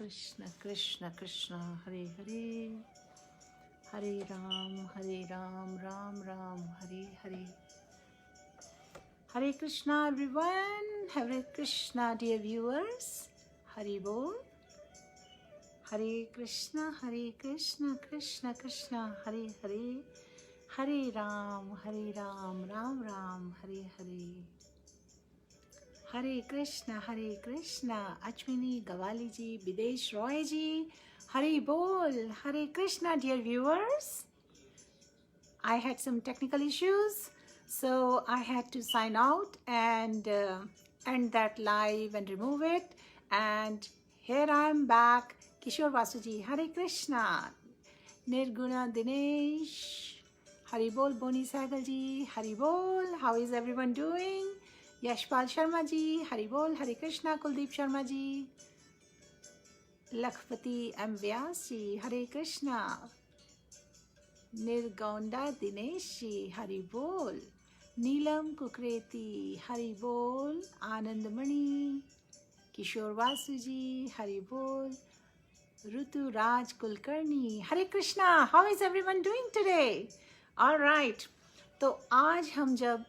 Krishna Krishna Krishna Hare Hare, Hare Ram Ram Ram Hare Hare. Hare Krishna everyone, Hare Krishna dear viewers, Hari Bol. Hare Krishna Krishna Krishna Hare Hare, Hare Ram Ram Ram Hare Hare. Hare Krishna, Ashwini Gawali ji, Bidesh Roy ji, Hari Bol, Hare Krishna dear viewers. I had some technical issues, so I had to sign out and end that live and remove it. And here I am back. Kishore Vasuji, Hare Krishna, Nirguna Dinesh, Hari Bol Boni Sagal ji, Hari Bol, how is everyone doing? Yashpal Sharma ji, Hari Bol, Hare Krishna, Kuldeep Sharma ji, Lakhpati M. Vyas ji, Hare Krishna, Nirgonda Dineshi, Hari Bol, Neelam Kukreti, Hari Bol, Anandamani, Kishore Vasuji, Hari Bol, Rutu Raj Kulkarni, Hare Krishna, how is everyone doing today? All right, तो आज हम जब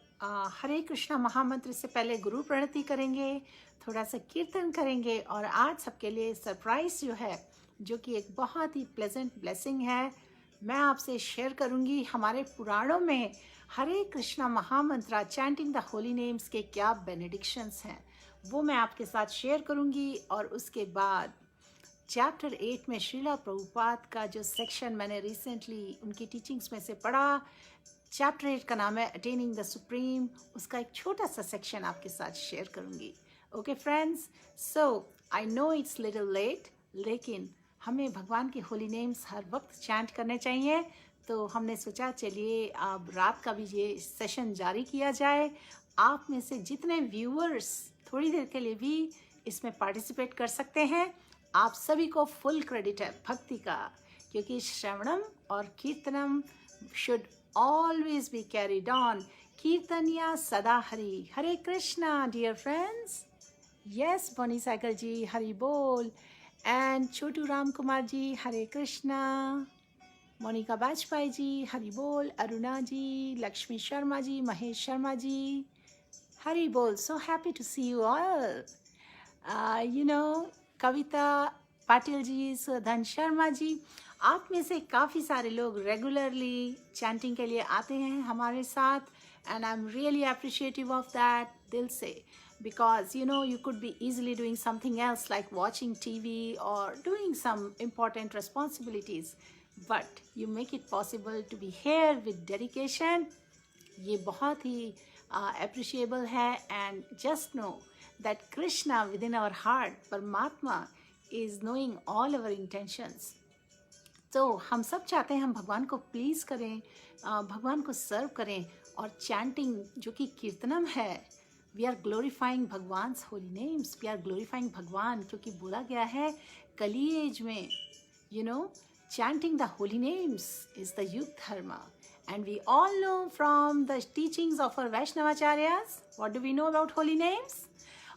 हरे कृष्णा महामंत्र से पहले गुरु प्रणति करेंगे, थोड़ा सा कीर्तन करेंगे और आज सबके लिए सरप्राइज जो है, जो कि एक बहुत ही प्लेजेंट ब्लेसिंग है, मैं आपसे शेयर करूंगी. हमारे पुराणों में हरे कृष्णा महामंत्र चैंटिंग द होली नेम्स के क्या बेनेडिक्शंस हैं, वो मैं आपके साथ शेयर करूंगी. और उसके बाद चैप्टर 8 में श्रीला प्रभुपाद का जो सेक्शन मैंने रिसेंटली उनकी टीचिंग्स में से पढ़ा, चैप्टर 8 का नाम है अटेनिंग द सुप्रीम, उसका एक छोटा सा सेक्शन आपके साथ शेयर करूंगी. Okay friends, so I know it's little late, लेकिन हमें भगवान के होली नेम्स हर वक्त चैंट करने चाहिए. तो हमने सोचा चलिए अब रात का भी ये सेशन जारी किया जाए. आप में से जितने व्यूअर्स थोड़ी देर के लिए भी इसमें पार्टिसिपेट कर सकते हैं, आप सभी को फुल क्रेडिट है भक्ति का, क्योंकि श्रवणम और kirtanam should always be carried on. कीर्तनिया सदा हरि. Hare Krishna dear friends. Yes Bani Saikia ji, Hari bol. And Chhotu Ram Kumar ji, Hare Krishna. Monika Bajpai ji, Hari bol. Aruna ji, Lakshmi Sharma ji, Mahesh Sharma ji, Hari bol. So happy to see you all. You know, Kavita Patil ji, Sudhan Sharma ji, आप में से काफ़ी सारे लोग रेगुलरली चैंटिंग के लिए आते हैं हमारे साथ, and I am really appreciative of that दिल से, because you know you could be easily doing something else like watching TV or doing some important responsibilities, but you make it possible to be here with dedication. ये बहुत ही appreciable है. And just know that Krishna within our heart, परमात्मा, is knowing all our intentions. तो हम सब चाहते हैं हम भगवान को प्लीज़ करें, भगवान को सर्व करें. और चैंटिंग जो कि कीर्तनम है, वी आर ग्लोरीफाइंग भगवान्स holy names, we are glorifying Bhagwan, क्योंकि बोला गया है कली एज में, you know, chanting the holy names is the youth dharma. And we all know from the teachings of our Vaishnavacharyas, what do we know about holy names?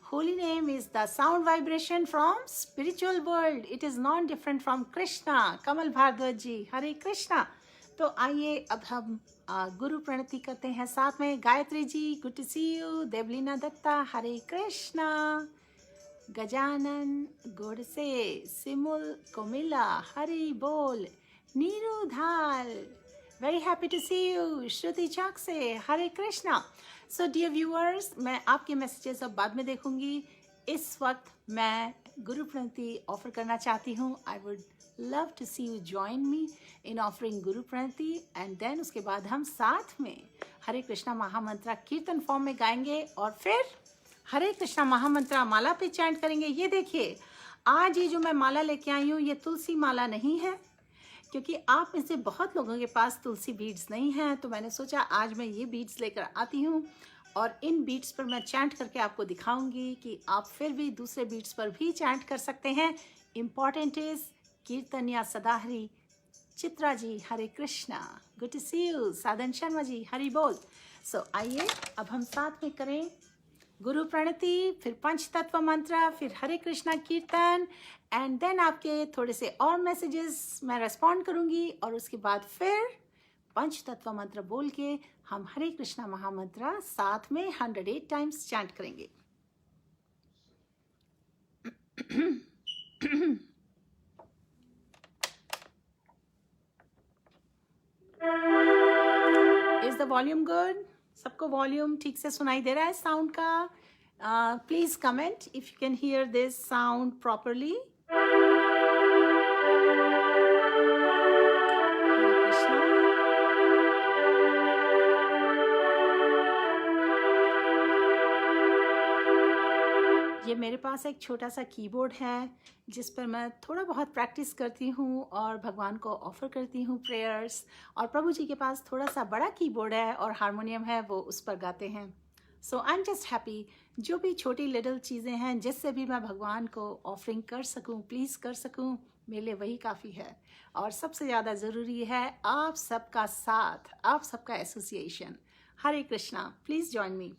Holy name is the sound vibration from spiritual world. It is not different from Krishna. Kamal Bhardwaj ji, Hare Krishna. तो आइए अब हम गुरु प्रणति करते हैं साथ में. Gayatri ji, good to see you. Debalina Datta, Hare Krishna. Gajanan Godse, Simul Komila, Hari bol. Neeru Dhal, very happy to see you. Shruti Chakse, Hare Krishna. So dear viewers, मैं आपके मैसेजेस अब बाद में देखूंगी. इस वक्त मैं गुरु प्रणति ऑफर करना चाहती हूँ. I would love to see you join me in offering गुरु प्रणति, एंड देन उसके बाद हम साथ में हरे कृष्णा महामंत्र कीर्तन फॉर्म में गाएंगे और फिर हरे कृष्णा महामंत्र माला पे चैंट करेंगे. ये देखिए, आज ये जो मैं माला लेके आई हूँ, ये तुलसी माला नहीं है, क्योंकि आप में से बहुत लोगों के पास तुलसी बीड्स नहीं हैं. तो मैंने सोचा आज मैं ये बीड्स लेकर आती हूँ और इन बीड्स पर मैं चैंट करके आपको दिखाऊंगी कि आप फिर भी दूसरे बीड्स पर भी चैंट कर सकते हैं. इम्पॉर्टेंट इज कीर्तनिया सदाहरी. Chitra ji, Hare Krishna, good to see you. Sadhan Sharma ji, Hari bol. सो आइए अब हम साथ में करें गुरु प्रणति, फिर पंच तत्व मंत्र, फिर हरे कृष्णा कीर्तन, एंड देन आपके थोड़े से और मैसेजेस मैं रेस्पॉन्ड करूंगी, और उसके बाद फिर पंच तत्व मंत्र बोल के हम हरे कृष्णा महामंत्र साथ में 108 टाइम्स चैंट करेंगे. Is the volume good? सबको वॉल्यूम ठीक से सुनाई दे रहा है साउंड का? Please comment if you can hear this sound properly. ये मेरे पास एक छोटा सा कीबोर्ड है जिस पर मैं थोड़ा बहुत प्रैक्टिस करती हूँ और भगवान को ऑफर करती हूँ प्रेयर्स. और प्रभु जी के पास थोड़ा सा बड़ा कीबोर्ड है और हारमोनियम है, वो उस पर गाते हैं. सो आई एम जस्ट हैप्पी. जो भी छोटी लिटिल चीज़ें हैं जिससे भी मैं भगवान को ऑफरिंग कर सकूँ, प्लीज़ कर सकूँ, मेरे लिए वही काफ़ी है. और सबसे ज़्यादा ज़रूरी है आप सबका साथ, आप सबका association. Hare Krishna. Please join me.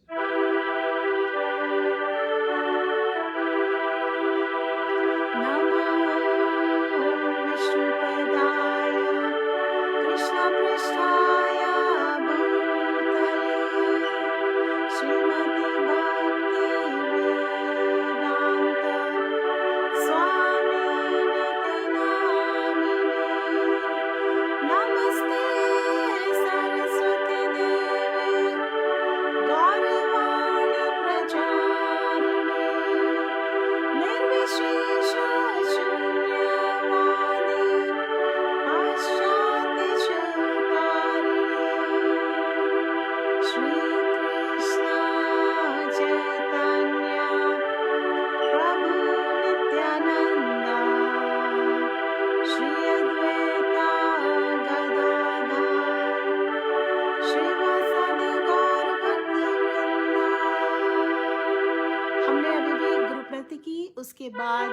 उसके बाद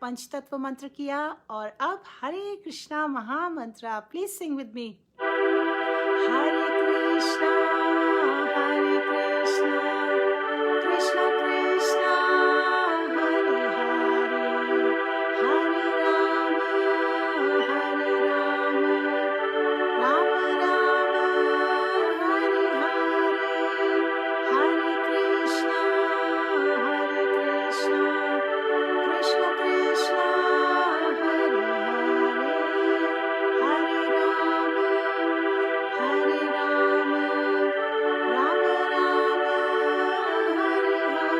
पंचतत्व मंत्र किया, और अब हरे कृष्णा महामंत्र. Please sing with me. Hare Krishna Krishna Krishna Hare Hare, Hare Ram Ram Ram Hare Hare, Hare Krishna Krishna Krishna Hare Hare, Hare Ram Ram Ram Hare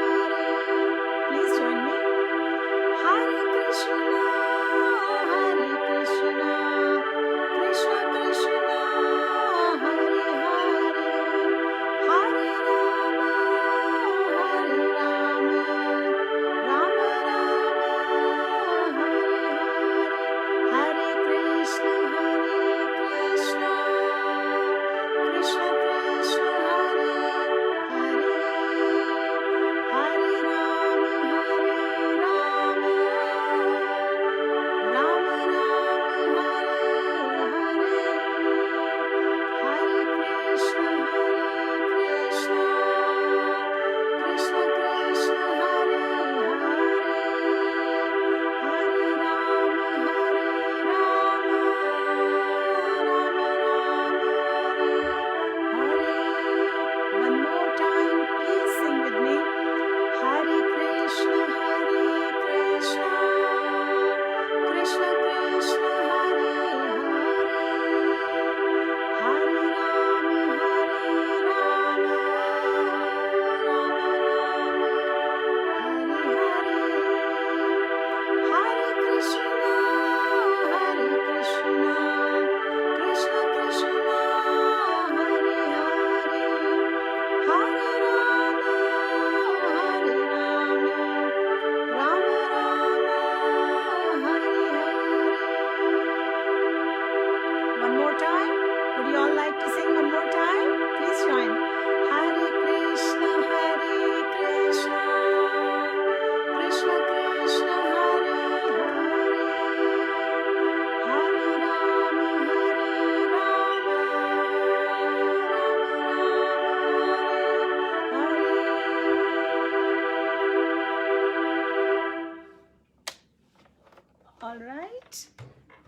right.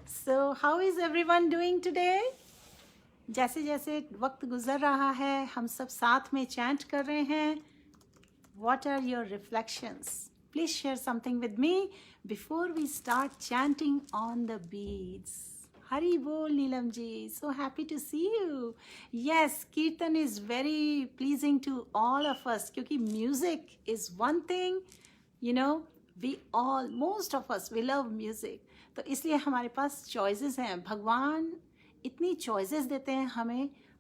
So how is everyone doing today? जैसे जैसे वक्त गुजर रहा है हम सब साथ में चैंट कर रहे हैं. What are your reflections? Please share something with me before we start chanting on the beads. Hari bol Neelam ji, so happy to see you. Yes, Kirtan is very pleasing to all of us क्योंकि music is one thing, you know, we all, most of us, we love music. तो इसलिए हमारे पास choices हैं. भगवान इतनी choices देते हैं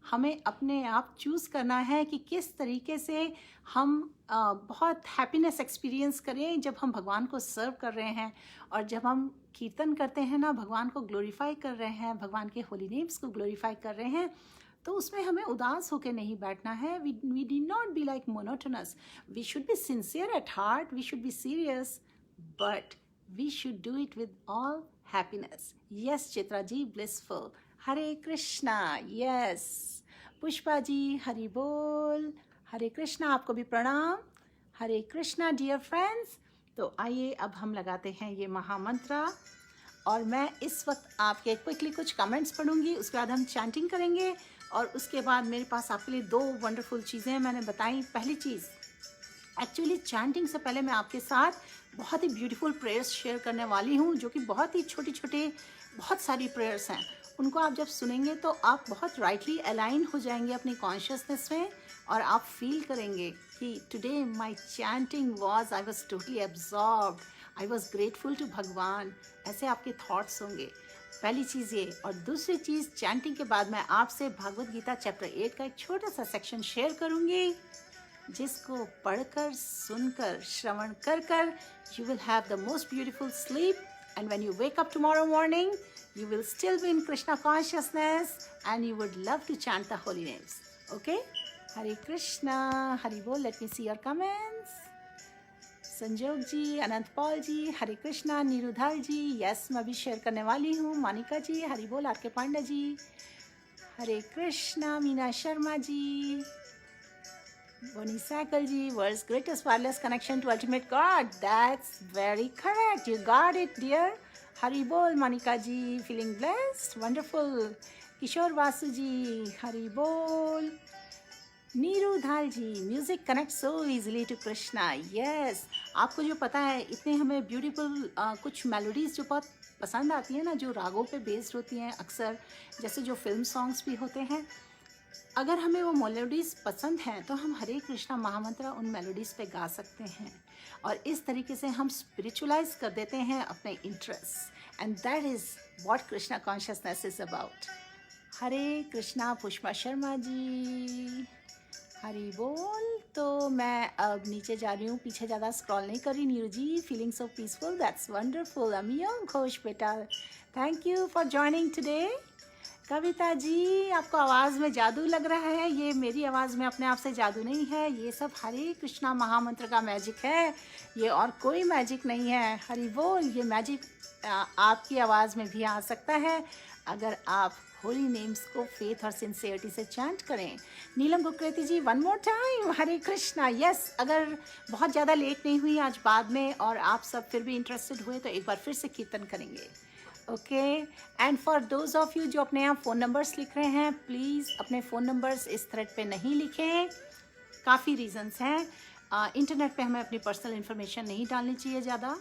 हमें अपने आप चूज़ करना है कि किस तरीके से हम बहुत हैप्पीनेस एक्सपीरियंस करें जब हम भगवान को सर्व कर रहे हैं. और जब हम कीर्तन करते हैं ना, भगवान को ग्लोरीफाई कर रहे हैं, भगवान के होली नेम्स को ग्लोरीफाई कर रहे हैं, तो उसमें हमें उदास होकर नहीं बैठना है. We'd not be like monotonous. We should be sincere at heart, we should be serious, but we should do it with all happiness. Yes Chitra ji, blissful. Hare Krishna. Yes Pushpa ji, Hari bol. Hare Krishna, आपको भी प्रणाम. Hare Krishna dear friends. तो आइए अब हम लगाते हैं ये महामंत्र, और मैं इस वक्त आपके क्विकली कुछ कमेंट्स पढ़ूंगी, उसके बाद हम चैंटिंग करेंगे, और उसके बाद मेरे पास आपके लिए 2 वंडरफुल चीज़ें मैंने बताई. पहली चीज़, एक्चुअली चैंटिंग से पहले मैं आपके साथ बहुत ही ब्यूटीफुल प्रेयर्स शेयर करने वाली हूँ, जो कि बहुत ही छोटी छोटे बहुत सारी प्रेयर्स हैं. उनको आप जब सुनेंगे तो आप बहुत राइटली अलाइन हो जाएंगे अपनी कॉन्शियसनेस में, और आप फील करेंगे कि today my chanting was, I was totally absorbed, I was grateful to Bhagwan. ऐसे आपके थॉट्स होंगे. पहली चीज़ ये. और दूसरी चीज़, चैंटिंग के बाद मैं आपसे भागवत गीता चैप्टर 8 का एक छोटा सा सेक्शन शेयर करूँगी, जिसको पढ़कर, सुनकर, श्रवण कर कर you will have the most beautiful sleep, and when you wake up tomorrow morning you will still be in Krishna consciousness and you would love to chant the holy names. Okay? Hare Krishna, Hari Bol. Let me see your comments. संजोग जी, अनंत Paul जी, हरे कृष्णा. नीरुधर जी, yes मैं भी share करने वाली हूँ. मोनिका जी, Hari bol. R K Panda ji, Hare Krishna. Meena Sharma ji, Boni Saikia ji, world's greatest wireless connection to ultimate God. That's very correct, you got it dear. Hari bol Monika ji, feeling blessed, wonderful. Kishore Vasu ji, Hari bol. Neeru Dhal ji, music connect so easily to Krishna. Yes, आपको जो पता है, इतने हमें ब्यूटीफुल कुछ मेलोडीज जो बहुत पसंद आती हैं ना, जो रागों पे बेस्ड होती हैं अक्सर, जैसे जो फिल्म सॉन्ग्स भी होते हैं, अगर हमें वो मेलोडीज़ पसंद हैं तो हम हरे कृष्णा महामंत्र उन मेलोडीज़ पे गा सकते हैं, और इस तरीके से हम स्पिरिचुअलाइज कर देते हैं अपने interest, and that is what Krishna consciousness is about. Hare Krishna. Pushpa Sharma ji, Hari bol. तो मैं अब नीचे जा रही हूँ, पीछे ज़्यादा स्क्रॉल नहीं कर रही. Neeru ji, feeling so peaceful, that's wonderful. Amiyong Ghosh बेटा, thank you for joining today. Kavita ji, आपको आवाज़ में जादू लग रहा है. ये मेरी आवाज़ में अपने आप से जादू नहीं है, ये सब हरे कृष्णा महामंत्र का मैजिक है, ये और कोई मैजिक नहीं है. हरि बोल. ये मैजिक आपकी आवाज़ में भी आ सकता है अगर आप होली नेम्स को फेथ और सिंसियरिटी से चैंट करें. नीलम कुकरेती जी, वन मोर टाइम, हरे कृष्णा. यस, अगर बहुत ज़्यादा लेट नहीं हुई आज बाद में, और आप सब फिर भी इंटरेस्टेड हुए, तो एक बार फिर से कीर्तन करेंगे. Okay. And for those of you जो अपने यहाँ फ़ोन नंबर्स लिख रहे हैं, प्लीज़ अपने फ़ोन नंबर्स इस थ्रेड पे नहीं लिखें. काफ़ी रीजंस हैं. इंटरनेट पे हमें अपनी पर्सनल इन्फॉर्मेशन नहीं डालनी चाहिए ज़्यादा.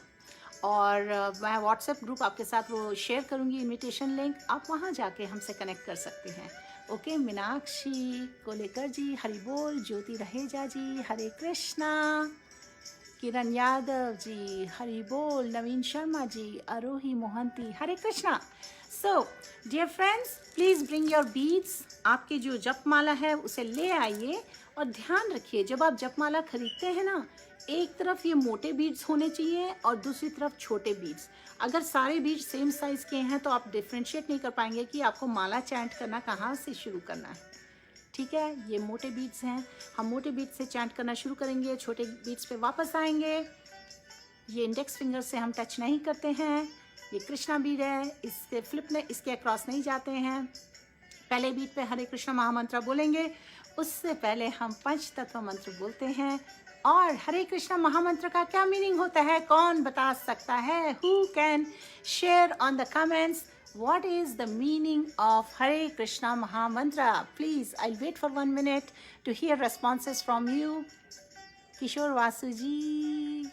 और मैं व्हाट्सएप ग्रुप आपके साथ वो शेयर करूँगी, इनविटेशन लिंक, आप वहाँ जाके हमसे कनेक्ट कर सकते हैं. ओके. मीनाक्षी कोलेकर जी, हरि बोल. ज्योति रहेजा जी, Hare Krishna. Kiran Yadav ji, Hari bol. Naveen Sharma ji, Aarohi Mohanty, Hare Krishna. So dear friends, please bring your beads. आपके जो जपमाला है उसे ले आइए, और ध्यान रखिए जब आप जपमाला खरीदते हैं ना, एक तरफ ये मोटे बीड्स होने चाहिए और दूसरी तरफ छोटे बीड्स. अगर सारे बीड्स सेम साइज़ के हैं तो आप डिफ्रेंशिएट नहीं कर पाएंगे कि आपको माला चैंट करना कहाँ से शुरू करना है. ठीक है, ये मोटे बीड्स हैं, हम मोटे बीड्स से चैंट करना शुरू करेंगे, छोटे बीड्स पे वापस आएंगे. ये इंडेक्स फिंगर से हम टच नहीं करते हैं. ये कृष्णा बीड है, इसके फ्लिप में इसके अक्रॉस नहीं जाते हैं. पहले बीड पे हरे कृष्णा महामंत्र बोलेंगे, उससे पहले हम पंच तत्व मंत्र बोलते हैं. और हरे कृष्णा महामंत्र का क्या मीनिंग होता है, कौन बता सकता है? Who can share on the comments what is the meaning of Hare Krishna Mahamantra? Please, I'll wait for 1 minute to hear responses from you. किशोर वासु जी,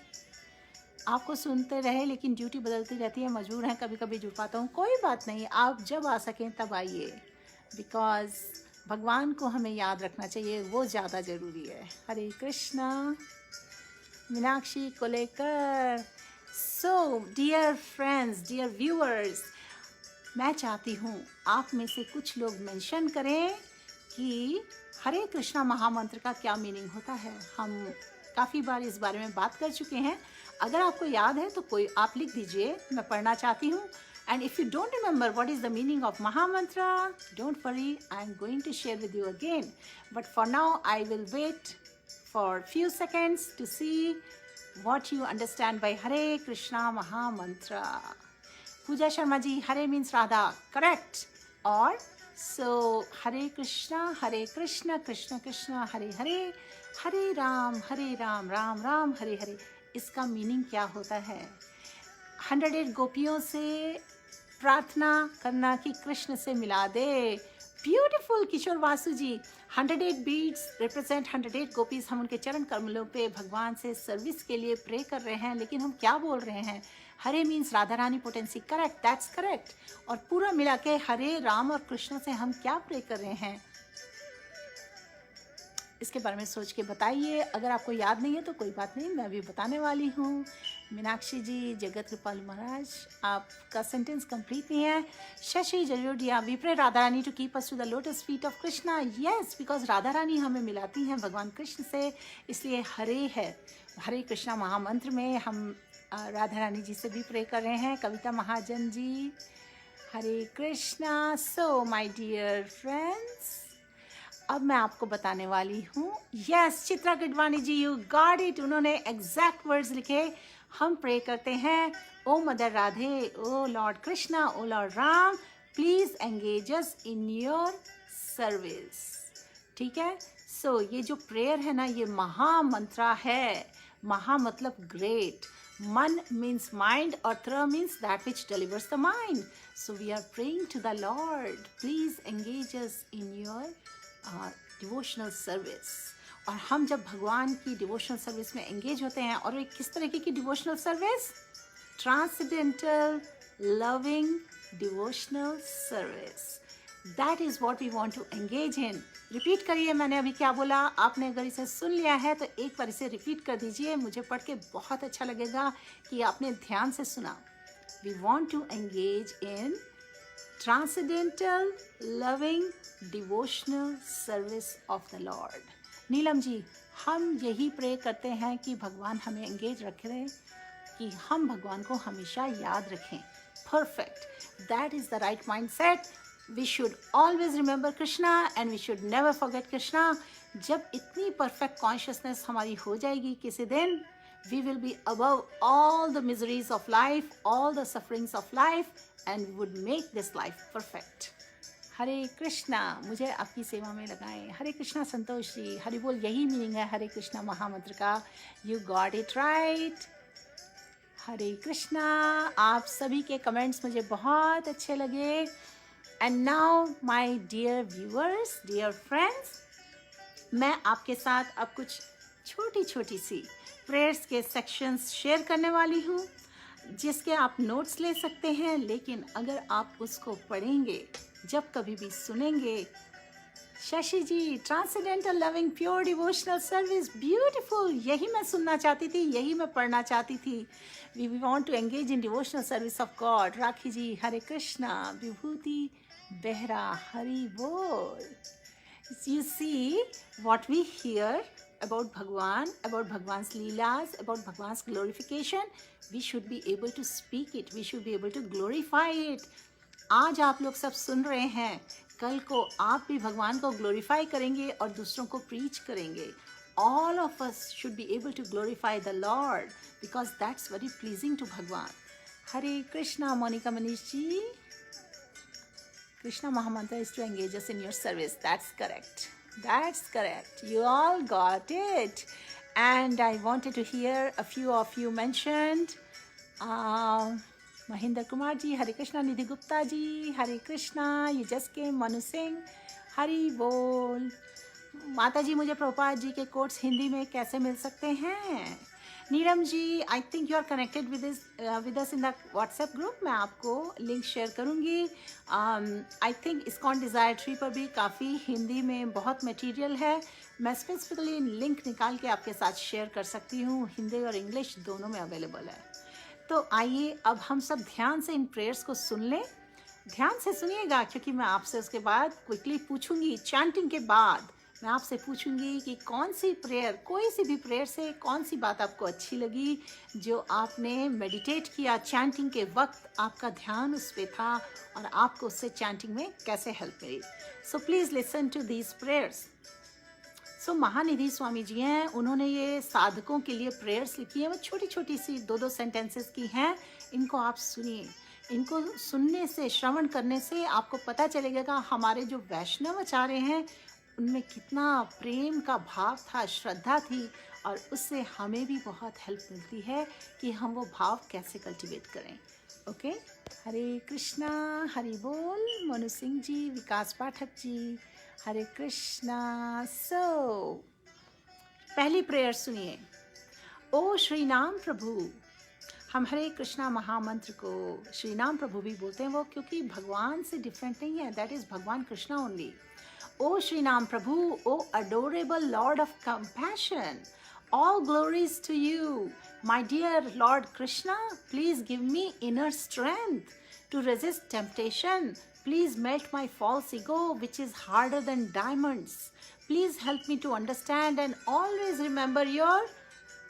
आपको सुनते रहे लेकिन ड्यूटी बदलती रहती है, मजबूर हैं, कभी कभी जुड़ पाता हूँ, कोई बात नहीं, आप जब आ सकें तब आइए, बिकॉज भगवान को हमें याद रखना चाहिए, वो ज़्यादा ज़रूरी है। हरे कृष्णा मीनाक्षी को लेकर। So dear friends, dear viewers, मैं चाहती हूँ आप में से कुछ लोग मेंशन करें कि हरे कृष्णा महामंत्र का क्या मीनिंग होता है। हम काफ़ी बार इस बारे में बात कर चुके हैं, अगर आपको याद है तो कोई आप लिख दीजिए, मैं पढ़ना चाहती हूँ। And if you don't remember what is the meaning of mahamantra, don't worry, I am going to share with you again, but for now I will wait for few seconds to see what you understand by Hare Krishna Mahamantra. Pooja Sharma ji, Hare means Radha, correct. और so हरे कृष्णा कृष्ण कृष्ण हरे हरे, हरे राम राम राम हरे हरे, इसका meaning क्या होता है? 108 गोपियों से प्रार्थना करना कि कृष्ण से मिला दे। ब्यूटीफुल किशोर वासु जी, 108 बीट्स रिप्रेजेंट 108 गोपीज। हम उनके चरण कमलों पे भगवान से सर्विस के लिए प्रे कर रहे हैं, लेकिन हम क्या बोल रहे हैं? Hare means Radha Rani potency, correct, that's correct. और पूरा मिला के हरे राम और कृष्ण से हम क्या प्रे कर रहे हैं, इसके बारे में सोच के बताइए। अगर आपको याद नहीं है तो कोई बात नहीं, मैं भी बताने वाली हूँ। मीनाक्षी जी, जगत कृपाल महाराज, आपका सेंटेंस कंप्लीट नहीं है। Shashi Jayodia, we pray Radha Rani to keep us to the lotus feet of Krishna. Yes, because Radha Rani हमें मिलाती हैं भगवान कृष्ण से, इसलिए हरे है। हरे कृष्णा महामंत्र में हम राधा रानी जी से भी प्रे कर रहे हैं। Kavita Mahajan ji, Hare Krishna. So my dear friends, अब मैं आपको बताने वाली हूँ। Yes, Chitra Gidwani ji, you got it, उन्होंने एग्जैक्ट वर्ड्स लिखे। हम प्रे करते हैं, O mother Radhe, O lord Krishna, O lord Ram, please engage us in your service. ठीक है, सो ये जो प्रेयर है ना, ये महामंत्रा है। महा मतलब ग्रेट, मन means mind और tra means that which delivers the mind. So we are praying to the Lord, please engage us in your devotional service. और हम जब भगवान की डिवोशनल सर्विस में एंगेज होते हैं, और एक किस तरीके की devotional service? Transcendental loving devotional service, that is what we want to engage in. Repeat करिए, मैंने अभी क्या बोला, आपने अगर इसे सुन लिया है तो एक बार इसे रिपीट कर दीजिए, मुझे पढ़ के बहुत अच्छा लगेगा कि आपने ध्यान से सुना। We want to engage in transcendental loving devotional service of the lord. Neelam ji, हम यही प्रे करते हैं कि भगवान हमें एंगेज रखें, कि हम भगवान को हमेशा याद रखें। Perfect, that is the right mind set. We should always remember Krishna and we should never forget Krishna. जब इतनी perfect consciousness हमारी हो जाएगी किसी दिन, we will be above all the miseries of life, all the sufferings of life, and we would make this life perfect. हरे कृष्णा, मुझे आपकी सेवा में लगाएं। हरे कृष्णा संतोष जी, हरि बोल, यही मीनिंग है हरे कृष्णा महामंत्र का। You got it right. हरे कृष्णा। आप सभी के कमेंट्स मुझे बहुत अच्छे लगे। And now, my dear viewers, dear friends, मैं आपके साथ अब कुछ छोटी छोटी सी प्रेयर्स के सेक्शंस शेयर करने वाली हूँ, जिसके आप नोट्स ले सकते हैं, लेकिन अगर आप उसको पढ़ेंगे, जब कभी भी सुनेंगे। Shashi ji, transcendental loving pure devotional service, beautiful, यही मैं सुनना चाहती थी, यही मैं पढ़ना चाहती थी। We want to engage in devotional service of God. Rakhi ji, Hare Krishna. Vibhuti Behera, Hari bol. You see what we hear about Bhagwan, about Bhagwan's leelas, about Bhagwan's glorification. We should be able to speak it. We should be able to glorify it. आज आप लोग सब सुन रहे हैं, कल को आप भी भगवान को ग्लोरीफाई करेंगे और दूसरों को प्रीच करेंगे। All of us should be able to glorify the Lord because that's very pleasing to Bhagwan. Hare Krishna, Monica Manish ji. Krishna Mahamantra is to engage us in your service. That's correct. That's correct. You all got it. And I wanted to hear a few of you mentioned. Mahinder Kumar ji, Hare Krishna. Nidhi Gupta ji, Hare Krishna. You just came. Manu Singh, Hari Bol. माता जी, मुझे प्रभुपाद जी के quotes Hindi में कैसे मिल सकते हैं? Neelam ji, I think you are connected with us in the WhatsApp group. मैं आपको लिंक शेयर करूंगी. I think ISKCON desire tree पर भी काफ़ी हिंदी में बहुत मटेरियल है. मैं स्पेसिफिकली लिंक निकाल के आपके साथ शेयर कर सकती हूँ. हिंदी और इंग्लिश दोनों में अवेलेबल है. तो आइए अब हम सब ध्यान से इन प्रेयर्स को सुन लें. ध्यान से सुनिएगा, क्योंकि मैं आपसे उसके बाद क्विकली पूछूंगी. चैंटिंग के बाद मैं आपसे पूछूंगी कि कौन सी प्रेयर, कोई सी भी प्रेयर से कौन सी बात आपको अच्छी लगी, जो आपने मेडिटेट किया चैंटिंग के वक्त, आपका ध्यान उस पर था और आपको उससे चैंटिंग में कैसे हेल्प मिली. So please listen to these prayers. So Mahanidhi Swami ji हैं, उन्होंने ये साधकों के लिए प्रेयर्स लिखी हैं. वो छोटी छोटी सी 2-2 सेंटेंसेस की हैं. इनको आप सुनिए. इनको सुनने से, श्रवण करने से आपको पता चलेगा हमारे जो वैष्णव आचार्य हैं उनमें कितना प्रेम का भाव था, श्रद्धा थी, और उससे हमें भी बहुत हेल्प मिलती है कि हम वो भाव कैसे कल्टिवेट करें. ओके. हरे कृष्णा. हरि बोल. मनु सिंह जी, विकास पाठक जी, हरे कृष्णा. सो पहली प्रेयर सुनिए. ओ श्री नाम प्रभु. हम हरे कृष्णा महामंत्र को श्री नाम प्रभु भी बोलते हैं, वो क्योंकि भगवान से डिफरेंट नहीं है. दैट इज़ भगवान Krishna only. O Sri Nam Prabhu, O adorable Lord of compassion, all glories to you. My dear Lord Krishna, please give me inner strength to resist temptation. Please melt my false ego, which is harder than diamonds. Please help me to understand and always remember your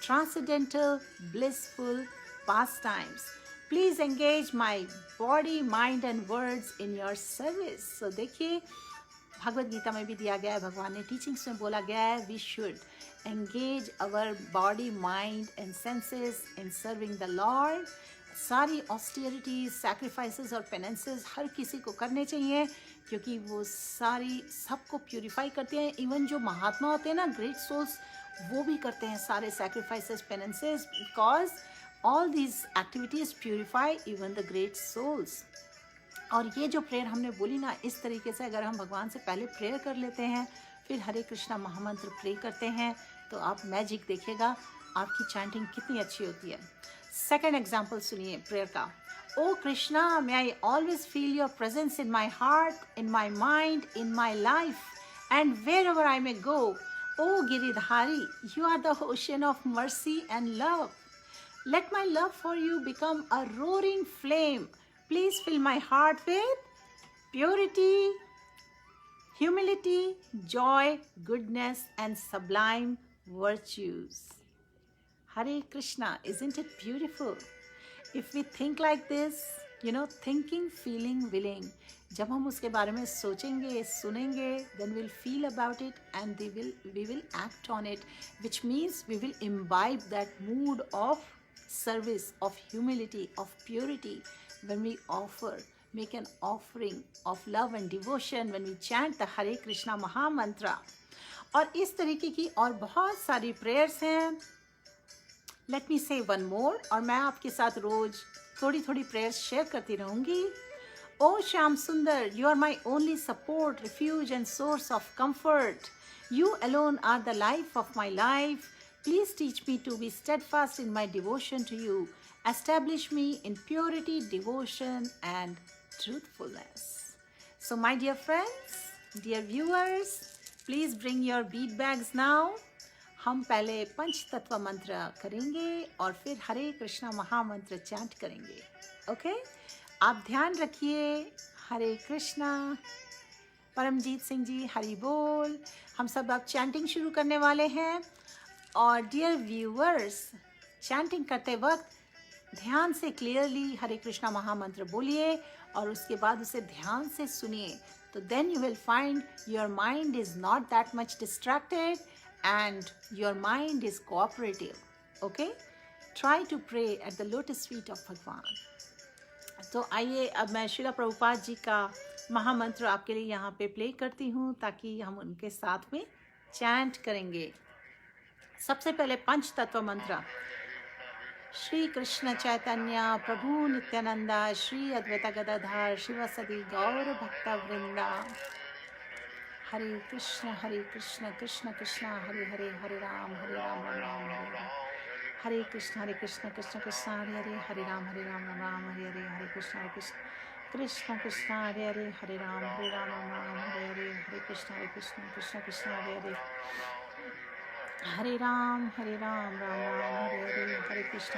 transcendental, blissful pastimes. Please engage my body, mind and words in your service. So देखिए, भगवद गीता में भी दिया गया है, भगवान ने teachings में बोला गया है, we should engage our body, mind and senses in serving the lord. सारी ऑस्टियरिटीज, सैक्रिफाइसेस और पेनेंसेस हर किसी को करने चाहिए, क्योंकि वो सारी सबको प्यूरिफाई करते हैं. इवन जो महात्मा होते हैं ना, ग्रेट सोल्स, वो भी करते हैं सारे sacrifices, penances, because all these activities purify even the great souls. और ये जो प्रेयर हमने बोली ना, इस तरीके से अगर हम भगवान से पहले प्रेयर कर लेते हैं, फिर हरे कृष्णा महामंत्र प्रे करते हैं, तो आप मैजिक देखिएगा, आपकी चैंटिंग कितनी अच्छी होती है. सेकेंड एग्जाम्पल सुनिए प्रेयर का. O Krishna, may I always feel your presence in my heart, in my mind, in my life and wherever I may go. O Giridhari, you are the ocean of mercy and love. Let my love for you become a roaring flame. Please fill my heart with purity, humility, joy, goodness, and sublime virtues. Hare Krishna, isn't it beautiful? If we think like this, thinking, feeling, willing, जब हम उसके बारे में सोचेंगे, सुनेंगे, then we'll feel about it and we will act on it, which means we will imbibe that mood of service, of humility, of purity. When we make an offering of love and devotion, when we chant the Hare Krishna Maha Mantra. और इस तरीके की और बहुत सारी prayers हैं. Let me say one more, और मैं आपके साथ रोज थोड़ी थोड़ी प्रेयर्स शेयर करती रहूँगी. O Shyam Sundar, you are my only support, refuge and source of comfort. You alone are the life of my life. Please teach me to be steadfast in my devotion to you. Establish me in purity, devotion and truthfulness. So my dear friends, dear viewers, please bring your bead bags now. हम पहले पंच तत्व मंत्र करेंगे और फिर हरे कृष्णा महामंत्र chant करेंगे. Okay. आप ध्यान रखिए. हरे कृष्णा. परमजीत सिंह जी, हरि बोल. हम सब अब चैंटिंग शुरू करने वाले हैं. और डियर व्यूअर्स, चैंटिंग करते वक्त ध्यान से क्लियरली हरे कृष्णा महामंत्र बोलिए और उसके बाद उसे ध्यान से सुनिए. तो then you will find your mind is not that much distracted and your mind is cooperative. Okay. Try to pray at the lotus feet of Bhagwan. तो आइए अब मैं श्रीला प्रभुपाद जी का महामंत्र आपके लिए यहाँ पे प्ले करती हूँ, ताकि हम उनके साथ में चैंट करेंगे. सबसे पहले पंच तत्व मंत्र। श्री कृष्ण चैतन्य प्रभु नित्यानंदा श्री अद्वैत गदाधर शिवसदि गौर भक्त वृंदा। हरे कृष्ण कृष्ण कृष्ण हरे हरे, हरे राम राम राम हरे हरे। हरे कृष्ण कृष्ण कृष्ण हरे हरे, हरे राम राम राम हरे हरे। हरे कृष्ण कृष्ण कृष्ण हरे हरे, हरे राम राम राम हरे हरे। हरे कृष्ण कृष्ण कृष्ण हरे हरे, हरे राम राम राम हरे हरे। हरे कृष्ण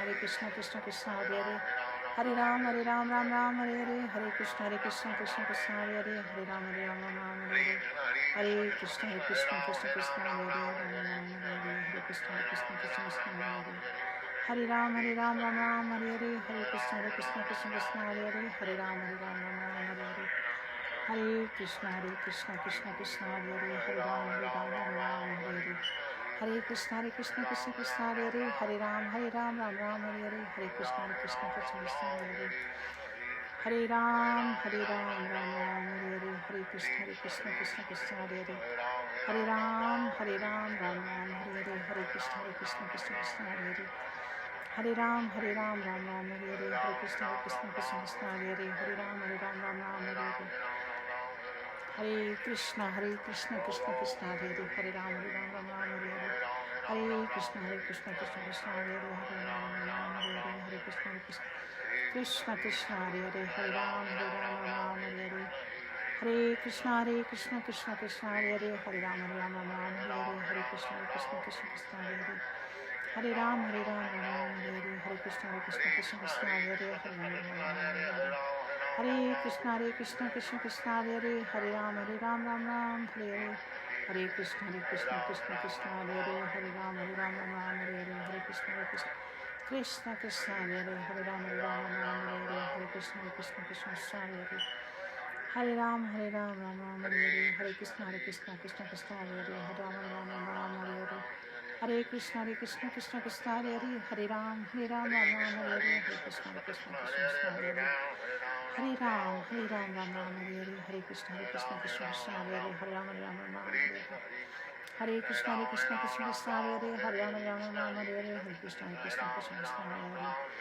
कृष्ण कृष्ण हरे हरे, हरे राम राम राम हरे हरे। हरे कृष्ण कृष्ण कृष्ण हरे हरे, हरे राम राम हरे हरे। हरे कृष्ण कृष्ण कृष्ण हरे हरे, राम राम हरे हरे। हरे कृष्ण कृष्ण कृष्ण हरे हरे, हरे राम राम हरे हरे। हरे कृष्ण कृष्ण कृष्ण हरे हरे, हरे राम राम हरे हरे। हरे कृष्ण कृष्ण कृष्ण हरे हरे, हरे राम राम हरे हरे। हरे कृष्ण कृष्ण हरे हरे, हरे राम राम हरे हरे। हरे कृष्ण कृष्ण कृष्ण हरे हरे, हरे राम राम राम हरे हरे। हरे कृष्ण कृष्ण हरे हरे, हरे राम राम राम हरे हरे। हरे कृष्ण कृष्ण हरे हरे, हरे राम राम राम हरे हरे। हरे कृष्ण कृष्ण हरे हरे, हरे राम राम हरे हरे। हरे कृष्ण कृष्ण कृष्ण हरे हरे, हरे राम राम हरे हरे। हरे कृष्ण कृष्ण हरे हरे, हरे राम हरे हरे। हरे कृष्ण कृष्ण हरे हरे, हरे राम हरे हरे। हरे कृष्ण कृष्ण हरे हरे, हरे राम हरे हरे। हरे कृष्ण कृष्ण हरे हरे, हरे राम हरे हरे। हरे कृष्ण कृष्ण हरे हरे, हरे राम हरे हरे। हरे कृष्ण कृष्ण हरे हरे, हरे राम राम हरे हरे। हरे कृष्ण कृष्ण हरे हरे, हरे राम हरे हरे। हरे कृष्ण कृष्ण हरे हरे, हरे राम हरे हरे। हरे कृष्ण कृष्ण हरे हरे, हरे राम राम हरे हरे। हरे कृष्ण कृष्ण हरे हरे, हरे राम हरे हरे। हरे कृष्ण कृष्ण हरे हरे, हरे राम राम हरे हरे। हरे कृष्ण कृष्ण हरे हरे, हरे राम राम हरे हरे। हरे कृष्ण कृष्ण हरे हरे, हरे राम हरे हरे। हरे कृष्ण कृष्ण हरे हरे, हरे राम हरे हरे। हरे कृष्ण कृष्ण हरे हरे, हरे राम राम हरे हरे। हरे कृष्ण कृष्ण हरे हरे, हरे राम हरे कृष्ण कृष्ण हरे हरे, हरे राम हरे हरे। हरे कृष्ण कृष्ण हरे हरे, हरे राम राम हरे हरे। हरे कृष्ण कृष्ण हरे हरे, हरे राम हरे हरे। हरे कृष्ण कृष्ण हरे हरे, हरे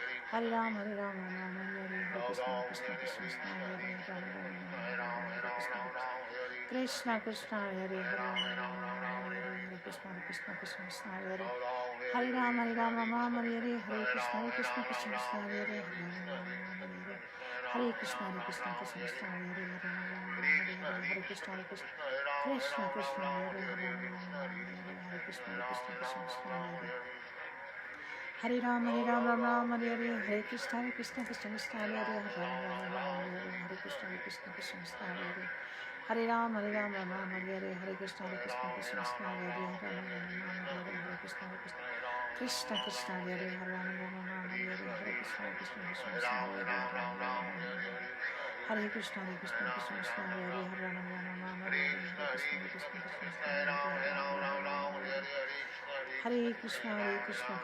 राम हरे हरे। हरे कृष्ण कृष्ण हरे हरे, हरे राम हरे हरे। हरे कृष्ण कृष्ण हरे हरे, हरे राम राम हरे हरे। हरे कृष्ण कृष्ण हरे हरे, हरे राम हरे हरे। हरे कृष्ण कृष्ण हरे हरे, हरे राम राम हरे हरे। हरे कृष्ण कृष्ण हरे हरे, हरे राम हरे हरे। हरे कृष्ण कृष्ण हरे हरे, हरे राम हरे हरे। हरे कृष्ण कृष्ण हरे हरे, हरे राम हरे हरे। हरे कृष्ण कृष्ण हरे हरे, हरे राम हरे हरे। हरे कृष्ण कृष्ण हरे हरे, हरे राम हरे हरे। हरे कृष्ण कृष्ण हरे हरे, हरे राम हरे हरे। हरे कृष्ण कृष्ण हरे हरे, हरे राम राम हरे हरे। हरे कृष्ण कृष्ण हरे हरे, हरे राम हरे हरे। हरे कृष्ण कृष्ण हरे हरे, हरे राम हरे हरे। हरे कृष्ण कृष्ण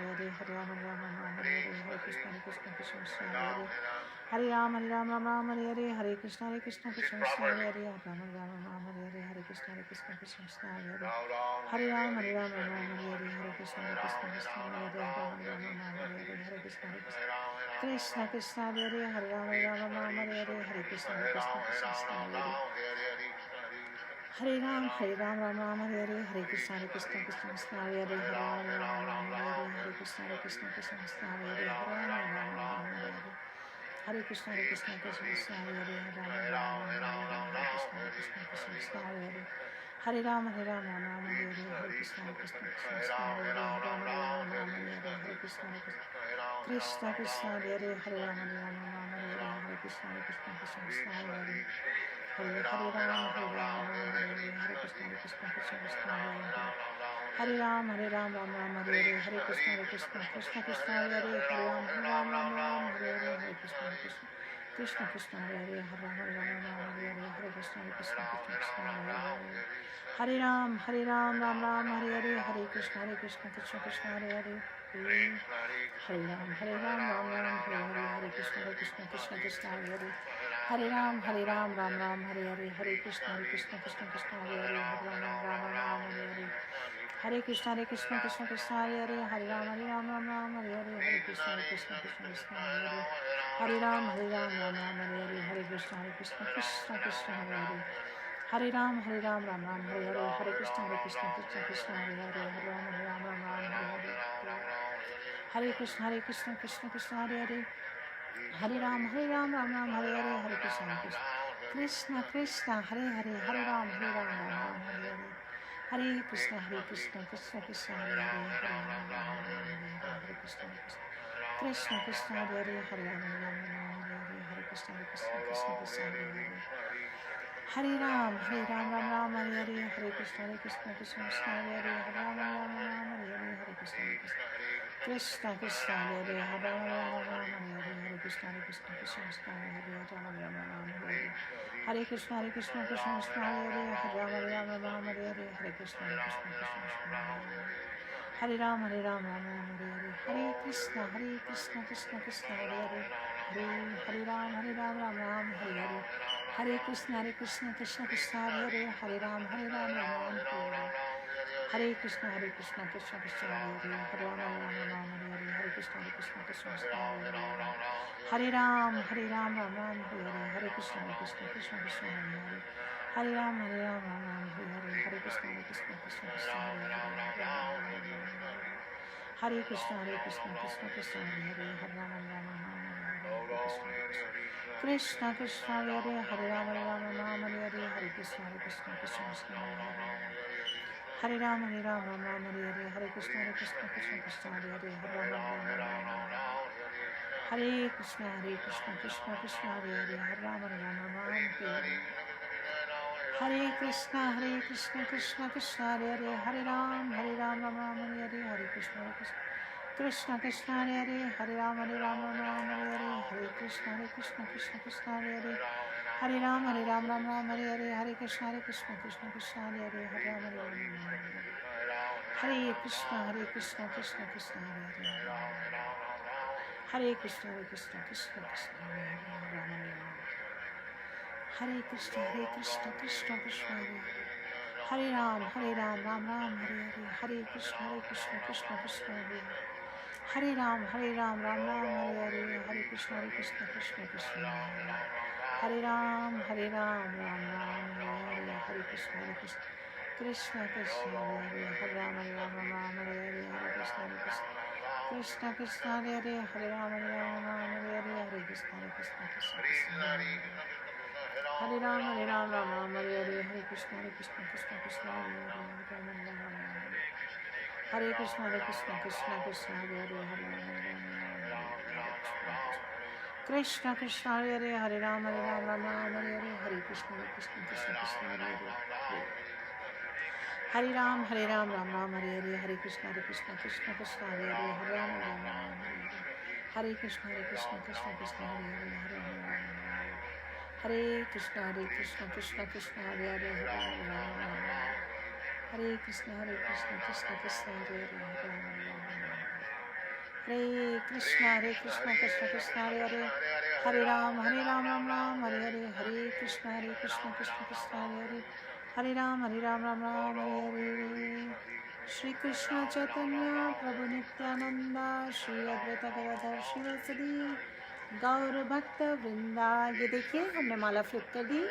हरे हरे, हरे राम हरे हरे। हरे कृष्ण कृष्ण हरे हरे, हरे राम हरे हरे। हरे कृष्ण कृष्ण हरे हरे, हरे राम राम हरे हरे। हरे कृष्ण कृष्ण हरे हरे, हरे राम हरे हरे। हरे कृष्ण कृष्ण हरे हरे, हरे राम हरे हरे। हरे कृष्ण कृष्ण हरे हरे, हरे राम हरे हरे। हरे कृष्ण कृष्ण हरे हरे, हरे राम हरे हरे। हरे कृष्ण कृष्ण हरे हरे, हरे राम हरे हरे। हरे कृष्ण हरे हरे, हरे राम हरे हरे। हरे कृष्ण कृष्ण हरे हरे, हरे राम हरे हरे। हरे कृष्ण हरे हरे, हरे राम हरे हरे। हरे कृष्ण कृष्ण हरे हरे, हरे राम हरे हरे। हरे कृष्ण हरे हरे, हरे राम हरे हरे। हरे कृष्ण कृष्ण हरे हरे, हरे राम राम हरे हरे। हरे कृष्ण कृष्ण हरे हरे, हरे राम राम हरे हरे। हरे कृष्ण कृष्ण हरे हरे, हरे राम राम हरे हरे। हरे कृष्ण कृष्ण हरे हरे, हरे राम हरे हरे। हरे कृष्ण कृष्ण कृष्ण हरे हरे, हरे राम राम राम हरे हरे, हरे कृष्ण कृष्ण कृष्ण हरे राम राम राम हरे हरे, हरे कृष्ण कृष्ण कृष्ण हरे हरे, हरे राम राम राम हरे हरे, हरे कृष्ण कृष्ण कृष्ण हरे हरे, हरे राम राम राम हरे हरे, हरे कृष्ण कृष्ण कृष्ण हरे हरे, हरे राम राम राम हरे हरे, हरे कृष्ण कृष्ण कृष्ण हरे हरे, हरे राम राम राम हरे हरे, हरे कृष्ण कृष्ण कृष्ण हरे हरे, हरे राम हरे हरे, हरे कृष्ण कृष्ण हरे हरे, हरे राम हरे हरे, हरे कृष्ण कृष्ण हरे हरे, हरे राम राम राम हरे हरे, हरे कृष्ण कृष्ण हरे हरे, हरे राम हरे हरे, हरे कृष्ण कृष्ण हरे हरे, हरे राम हरे हरे, हरे कृष्ण कृष्ण हरे हरे, हरे राम हरे हरे, हरे कृष्ण कृष्ण हरे हरे, हरे राम हरे हरे, हरे कृष्ण कृष्ण हरे राम राम हरे हरे, हरे कृष्ण कृष्ण हरे हरे, हरे राम राम राम हरे हरे, हरे कृष्ण कृष्ण हरे हरे, हरे राम राम हरे हरे, हरे कृष्ण कृष्ण कृष्ण हरे हरे, हरे राम हरे हरे, हरे कृष्ण कृष्ण हरे हरे, हरे राम राम राम हरे हरे, हरे कृष्ण कृष्ण हरे हरे, हरे राम राम हरे हरे, हरे कृष्ण कृष्ण हरे हरे, हरे कृष्ण कृष्ण हरे हरे, हरे राम हरे हरे, कृष्ण कृष्ण हरे हरे, हरे राम हरे हरे, हरे कृष्ण कृष्ण हरे हरे, हरे राम राम हरे हरे, हरे कृष्ण कृष्ण हरे हरे, हरे राम हरे कृष्ण कृष्ण हरे हरे, हरे राम हरे हरे, हरे कृष्ण कृष्ण हरे हरे, हरे राम राम हरे हरे, हरे कृष्ण कृष्ण हरे हरे, हरे राम हरे हरे, हरे कृष्ण कृष्ण हरे हरे, हरे राम राम हरे हरे, हरे कृष्ण कृष्ण हरे हरे, हरे राम हरे हरे कृष्ण कृष्ण हरे हरे, हरे कृष्ण कृष्ण हरे हरे, राम हरे कृष्ण कृष्ण हरे हरे, हरे राम राम राम हरे हरे, हरे कृष्ण कृष्ण हरे हरे, हरे राम राम राम हरे हरे, हरे कृष्ण कृष्ण हरे हरे, हरे राम राम राम हरे हरे, हरे कृष्ण कृष्ण हरे हरे, हरे राम राम हरे हरे, हरे कृष्ण कृष्ण हरे हरे, हरे राम हरे हरे, हरे कृष्ण कृष्ण हरे हरे, हरे राम राम हरे हरे, हरे कृष्ण कृष्ण हरे हरे, हरे राम हरे कृष्ण कृष्ण हरे हरे, हरे कृष्ण कृष्ण हरे हरे, हरे राम राम हरे हरे, हरे कृष्ण कृष्ण हरे हरे, हरे राम राम राम हरे हरे, हरे कृष्ण कृष्ण हरे हरे, हरे राम हरे हरे, हरे कृष्ण कृष्ण हरे हरे, हरे राम हरे कृष्ण कृष्ण हरे हरे, हरे राम हरे कृष्ण कृष्ण हरे हरे, हरे राम हरे कृष्ण कृष्ण हरे हरे, हरे राम राम राम हरे हरे, हरे कृष्ण कृष्ण हरे हरे, हरे राम राम हरे हरे, श्री कृष्ण चैतन्य प्रभु नित्यानंदा, श्री अद्वैत गदाधर शिवसदी गौर भक्त वृंदा। ये देखिए हमने माला फ्लिप कर दी,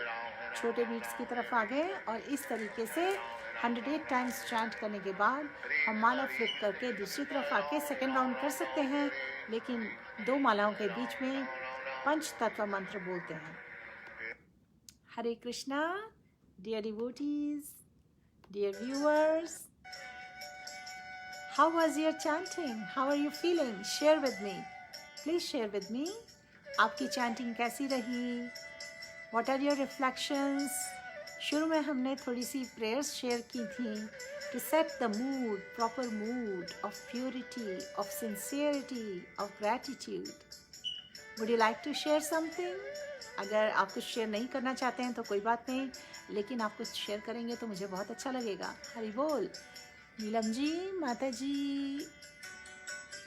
छोटे बीट्स की तरफ आ गए, और इस तरीके से 108 टाइम्स चैंट करने के बाद हम माला फ्लिप करके दूसरी तरफ आके सेकेंड राउंड कर सकते हैं, लेकिन दो मालाओं के बीच में पंच तत्व मंत्र बोलते हैं। Hare Krishna, dear devotees, dear viewers, how was your chanting? How are you feeling? Share with me. Please share with me. आपकी chanting कैसी रही? What are your reflections? शुरू में हमने थोड़ी सी prayers share की थी to set the mood, proper mood of purity, of sincerity, of gratitude. Would you like to share something? अगर आप कुछ शेयर नहीं करना चाहते हैं तो कोई बात नहीं, लेकिन आप कुछ शेयर करेंगे तो मुझे बहुत अच्छा लगेगा। हरि बोल। नीलम जी, माता जी,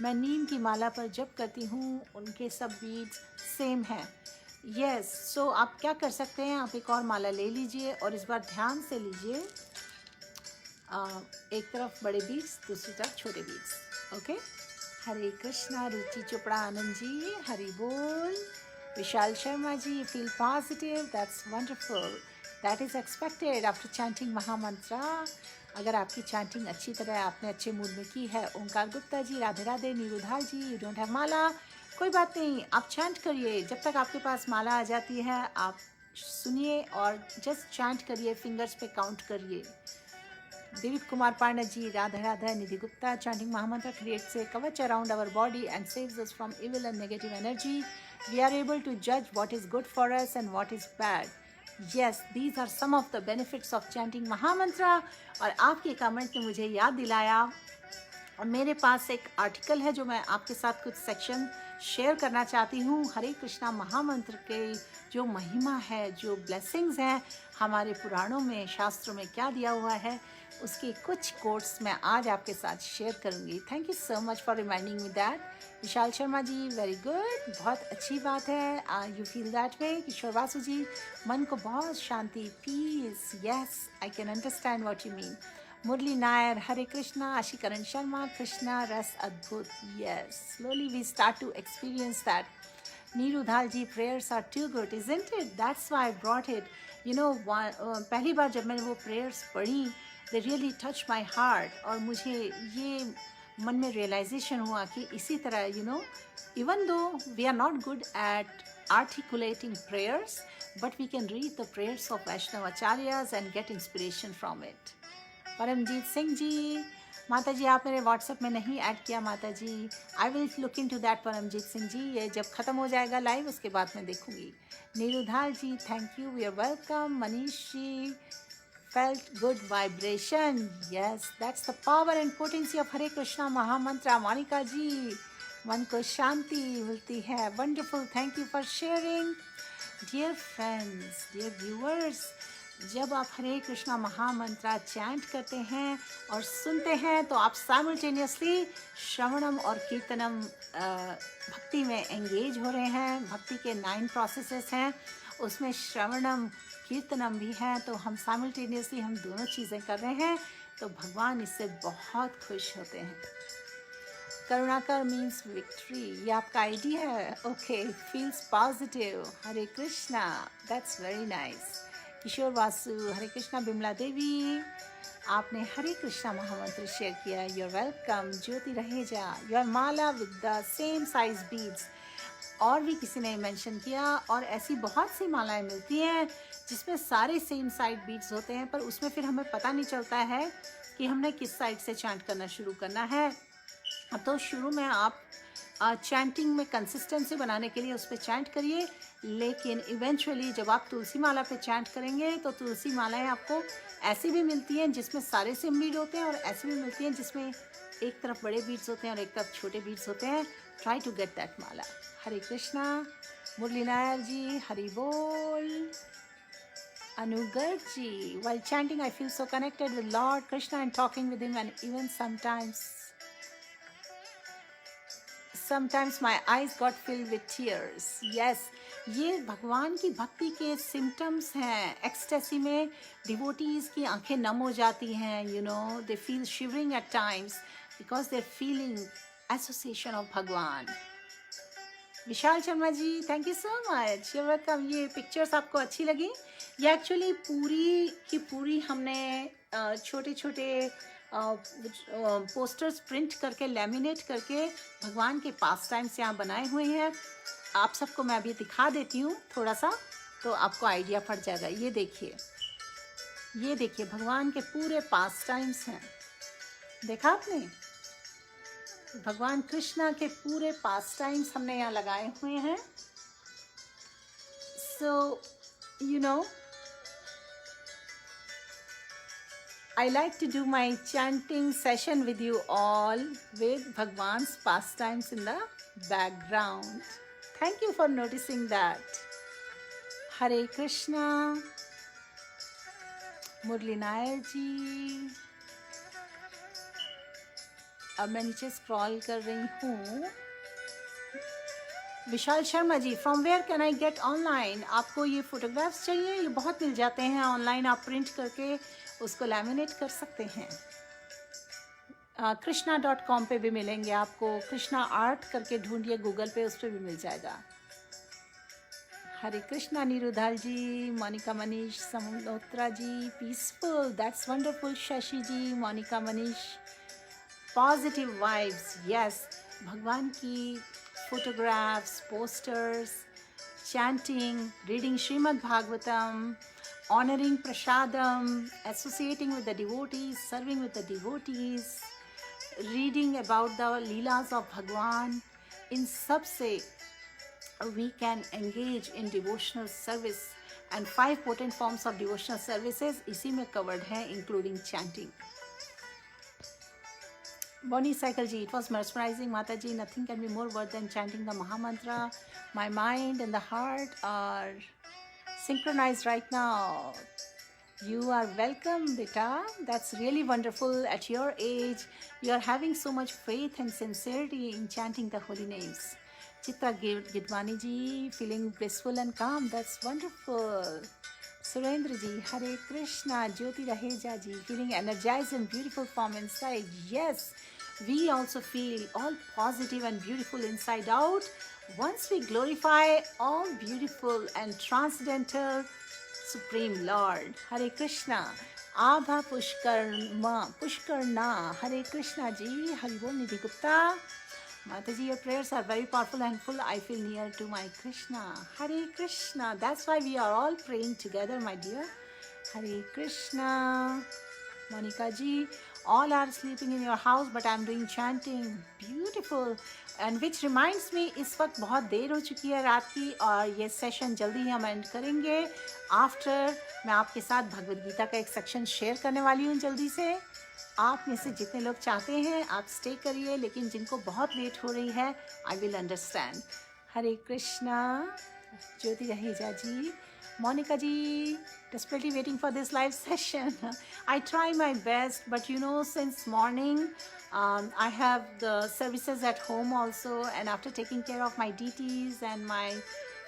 मैं नीम की माला पर जप करती हूँ, उनके सब बीट्स सेम हैं। यस, सो आप क्या कर सकते हैं, आप एक और माला ले लीजिए और इस बार ध्यान से लीजिए। एक तरफ बड़े बीट्स, दूसरी तरफ छोटे beats. Okay. Hare Krishna. Ruchi Chopra Anand ji, Hari bol. Vishal Sharma ji, feel positive, that's wonderful, that is expected after chanting mahamantra. अगर आपकी चैंटिंग अच्छी तरह आपने अच्छे मूड में की है. ओंकार गुप्ता जी, राधे राधे. नीरुधाल जी, यू डोंट हैव माला, कोई बात नहीं, आप चैंट करिए. जब तक आपके पास माला आ जाती है आप सुनिए और जस्ट चैंट करिए, फिंगर्स पे काउंट करिए. दिलीप कुमार पांडा जी, राधा राधा. निधि Gupta, chanting Mahamantra creates a kavach around our body and saves us from evil and negative energy. We are able to judge what is good for us and what is bad. Yes, these are some of the benefits of chanting Mahamantra. और आपके comment ने मुझे याद दिलाया, और मेरे पास एक article है जो मैं आपके साथ कुछ सेक्शन शेयर करना चाहती हूँ. हरे कृष्णा महामंत्र के जो महिमा है, जो ब्लेसिंग्स हैं, हमारे पुराणों में, शास्त्रों में क्या दिया हुआ है, उसके कुछ कोट्स मैं आज आपके साथ शेयर करूँगी. Thank you so much for reminding me that. Vishal Sharma ji, very good, बहुत अच्छी बात है. You feel that way. Kishore Vasu ji, मन को बहुत शांति, peace. Yes, I can understand what you mean. Murali Nair, Hare Krishna. Ashikaran Sharma, Krishna रस अद्भुत. Yes, slowly we start to experience that. Neeru Dhal ji, prayers are too good, isn't it? That's why I brought it. You know, पहली बार जब मैंने वो प्रेयर्स पढ़ी, they really touch my heart. और मुझे ये मन में रियलाइजेशन हुआ कि इसी तरह, you know, even though we are not good at articulating prayers, but we can read the prayers of Vaishnava Acharyas and get inspiration from it. Paramjit Singh ji, माता जी आप मेरे व्हाट्सएप में नहीं ऐड किया माता जी. I will look into that Paramjit Singh ji. ये जब ख़त्म हो जाएगा लाइव उसके बाद मैं देखूंगी. Neerudhal ji, thank you, we are welcome. Manish ji, felt good vibration. Yes, that's the power and potency of Hare Krishna Mahamantra. Monica ji, मन को शांति मिलती है. Wonderful, thank you for sharing. Dear friends, dear viewers, जब आप हरे कृष्णा महामंत्रा चैंट करते हैं और सुनते हैं तो आप साइमल्टेनियसली श्रवणम और कीर्तनम भक्ति में एंगेज हो रहे हैं. भक्ति के 9 प्रोसेसेस हैं, उसमें श्रवणम कीर्तनम भी है. तो हम साइमल्टेनियसली हम दोनों चीज़ें कर रहे हैं, तो भगवान इससे बहुत खुश होते हैं. करुणाकर मीन्स विक्ट्री, ये आपका आईडी है. Okay, feels positive. Hare Krishna, that's very nice. Kishore Vasu, Hare Krishna. Bimla Devi, आपने हरे कृष्णा महामंत्र शेयर किया, you are welcome. Jyoti Raheja, your mala with the same size beads, और भी किसी ने मेंशन किया. और ऐसी बहुत सी मालाएं मिलती हैं जिसमें सारे सेम साइड बीड्स होते हैं, पर उसमें फिर हमें पता नहीं चलता है कि हमने किस साइड से चैंट करना शुरू करना है. तो शुरू में आप चैंटिंग में कंसिस्टेंसी बनाने के लिए उस पर चैंट करिए, लेकिन इवेंचुअली जब आप तुलसी माला पे चैंट करेंगे तो तुलसी मालाएं आपको ऐसी भी मिलती हैं जिसमें सारे सेम बीड होते हैं, और ऐसी भी मिलती हैं जिसमें एक तरफ बड़े बीड्स होते हैं और एक तरफ छोटे बीड्स होते हैं. ट्राई टू गेट दैट माला. हरे कृष्णा. मुरली नायर जी, हरि बोल. Anugar ji, while chanting I feel so connected with Lord Krishna and talking with him, and even sometimes my eyes got filled with tears. Yes, ये भगवान की भक्ति के सिम्टम्स हैं. Ecstasy में devotees की आंखें नम हो जाती हैं. You know, they feel shivering at times because they are feeling association of Bhagwan. Vishal Sharma ji, thank you so much, you welcome. ये पिक्चर्स आपको अच्छी लगी? ये एक्चुअली पूरी की पूरी हमने छोटे छोटे पोस्टर्स प्रिंट करके, लैमिनेट करके भगवान के पास टाइम से यहाँ बनाए हुए हैं. आप सबको मैं अभी दिखा देती हूँ थोड़ा सा, तो आपको आइडिया पड़ जाएगा. ये देखिए, ये देखिए, भगवान के पूरे पास टाइम्स हैं. देखा आपने? भगवान कृष्णा के पूरे पास टाइम्स हमने यहाँ लगाए हुए हैं. So you know, I like to do my chanting session with you all with Bhagwan's pastimes in the background. Thank you for noticing that. Hare Krishna. Murali Nair ji, अब मैं नीचे स्क्रॉल कर रही हूँ. Vishal Sharma ji, from where can I get online? आपको ये photographs चाहिए? ये बहुत मिल जाते हैं ऑनलाइन, आप प्रिंट करके उसको लैमिनेट कर सकते हैं। कृष्णा.com पे भी मिलेंगे आपको, कृष्णा आर्ट करके ढूंढिए गूगल पे, उस पर भी मिल जाएगा। Hare Krishna Neerudhal ji, Monika Manish Samotra ji, peaceful, that's wonderful. Shashi ji, Monika Manish, positive vibes, yes. भगवान की photographs, posters, chanting, reading Srimad Bhagavatam, honoring Prasadam, associating with the devotees, serving with the devotees, reading about the Leelas of Bhagwan. In sab se we can engage in devotional service, and 5 potent forms of devotional services इसी में covered हैं, including chanting. Bonnie Cycle ji, it was mesmerizing, Mataji. Nothing can be more worth than chanting the Mahamantra. My mind and the heart are synchronized right now. You are welcome, beta. That's really wonderful. At your age, you are having so much faith and sincerity in chanting the holy names. Chitra Gidwani ji, feeling blissful and calm. That's wonderful. Surendra ji, Hare Krishna. Jyoti Raheja ji, feeling energized and beautiful from inside. Yes, we also feel all positive and beautiful inside out once we glorify all beautiful and transcendental Supreme Lord. Hare Krishna. Abha Pushkarna. Hare Krishna ji. Hari Bol Nidhi Gupta. Mataji, your prayers are very powerful and full. I feel near to my Krishna. Hare Krishna. That's why we are all praying together, my dear. Hare Krishna. Monica ji, all are sleeping in your house, but I'm doing chanting. Beautiful. And which reminds me, इस वक्त बहुत देर हो चुकी है रात की, और ये सेशन जल्दी ही हम एंड करेंगे। आफ्टर मैं आपके साथ भगवद गीता का एक सेक्शन शेयर करने वाली हूँ जल्दी से। आप में से जितने लोग चाहते हैं आप स्टे करिए, लेकिन जिनको बहुत लेट हो रही है, I will understand. Hare Krishna. Jyoti Raheja ji, Monica ji, desperately waiting for this live session. I try my best, but you know, since morning, I have the services at home also, and after taking care of my DTs and my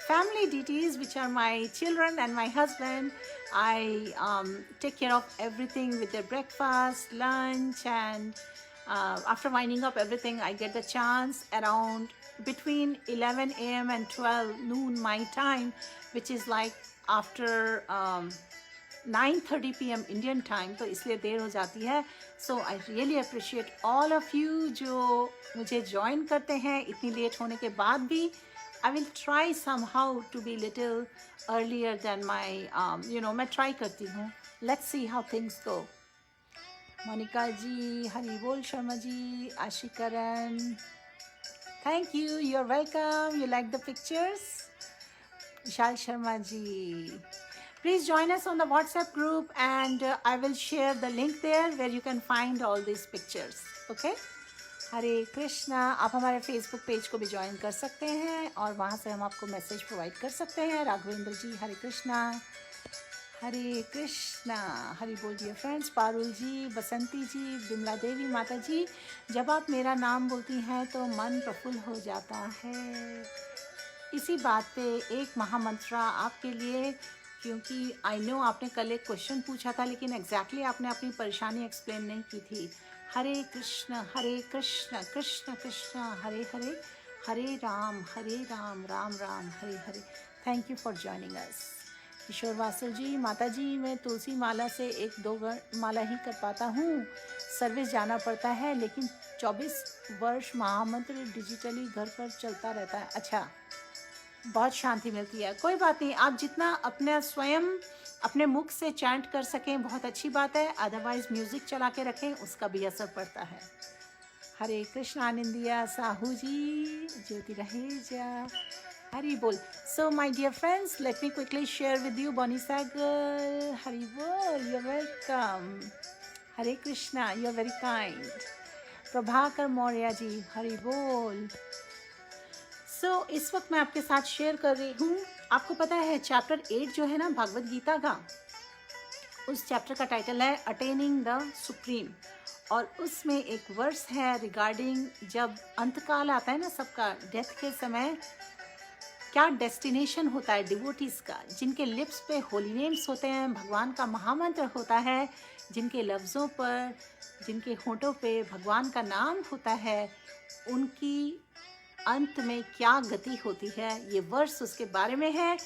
family DTs, which are my children and my husband, I take care of everything with their breakfast, lunch, and after winding up everything, I get the chance around between 11 a.m. and 12 noon my time, which is like after 9:30 p.m. Indian time, तो इसलिए देर हो जाती है. So I really appreciate all of you जो मुझे join करते हैं इतनी लेट होने के बाद भी. I will try somehow to be little earlier than my मैं try करती हूँ. Let's see how things go. Monica ji, Hari Bol Sharma ji, Ashikaran. Thank you. You're welcome. You like the pictures? Vishal Sharma ji. Please join us on the WhatsApp group, and I will share the link there where you can find all these pictures. Okay? हरे कृष्णा. आप हमारे Facebook page को भी join कर सकते हैं और वहाँ से हम आपको मैसेज प्रोवाइड कर सकते हैं. राघवेंद्र जी, हरे कृष्णा. हरे कृष्णा. हरि बोल डियर फ्रेंड्स. पारुल जी, बसंती जी, बिमला देवी माता जी, जब आप मेरा नाम बोलती हैं तो मन प्रफुल्ल हो जाता है. इसी बात पे एक महामंत्र आपके लिए, क्योंकि आई नो आपने कल एक क्वेश्चन पूछा था लेकिन एग्जैक्टली आपने अपनी परेशानी एक्सप्लेन नहीं की थी. Hare Krishna Krishna Krishna Hare Hare, Hare Ram Ram Ram Hare Hare. Thank you for joining us. Kishore Vasu ji, माता जी मैं तुलसी माला से 1-2 माला ही कर पाता हूँ. सर्विस जाना पड़ता है लेकिन 24 वर्ष महामंत्र डिजिटली घर पर चलता रहता है. अच्छा, बहुत शांति मिलती है. कोई बात नहीं, आप जितना अपने स्वयं अपने मुख से चैंट कर सकें बहुत अच्छी बात है. अदरवाइज म्यूजिक चला के रखें, उसका भी असर पड़ता है. हरे कृष्ण. आनंदिया साहू जी, ज्योति रहेजा, हरि बोल. So my dear friends, let me quickly share with you Bonnie Sagal. Hari Bol, you're welcome. Hare Krishna, you're very kind. Prabhakar Maurya ji, Hari बोल. So इस वक्त मैं आपके साथ शेयर कर रही हूँ. आपको पता है चैप्टर 8 जो है ना भगवद गीता का, उस चैप्टर का टाइटल है अटेनिंग द सुप्रीम, और उसमें एक वर्स है रिगार्डिंग जब अंतकाल आता है ना सबका, डेथ के समय क्या डेस्टिनेशन होता है डिवोटीज का, जिनके लिप्स पे होली नेम्स होते हैं, भगवान का महामंत्र होता है, जिनके लफ्ज़ों पर, जिनके होठों पे भगवान का नाम होता है, उनकी अंत में क्या गति होती है, ये वर्स उसके बारे में है।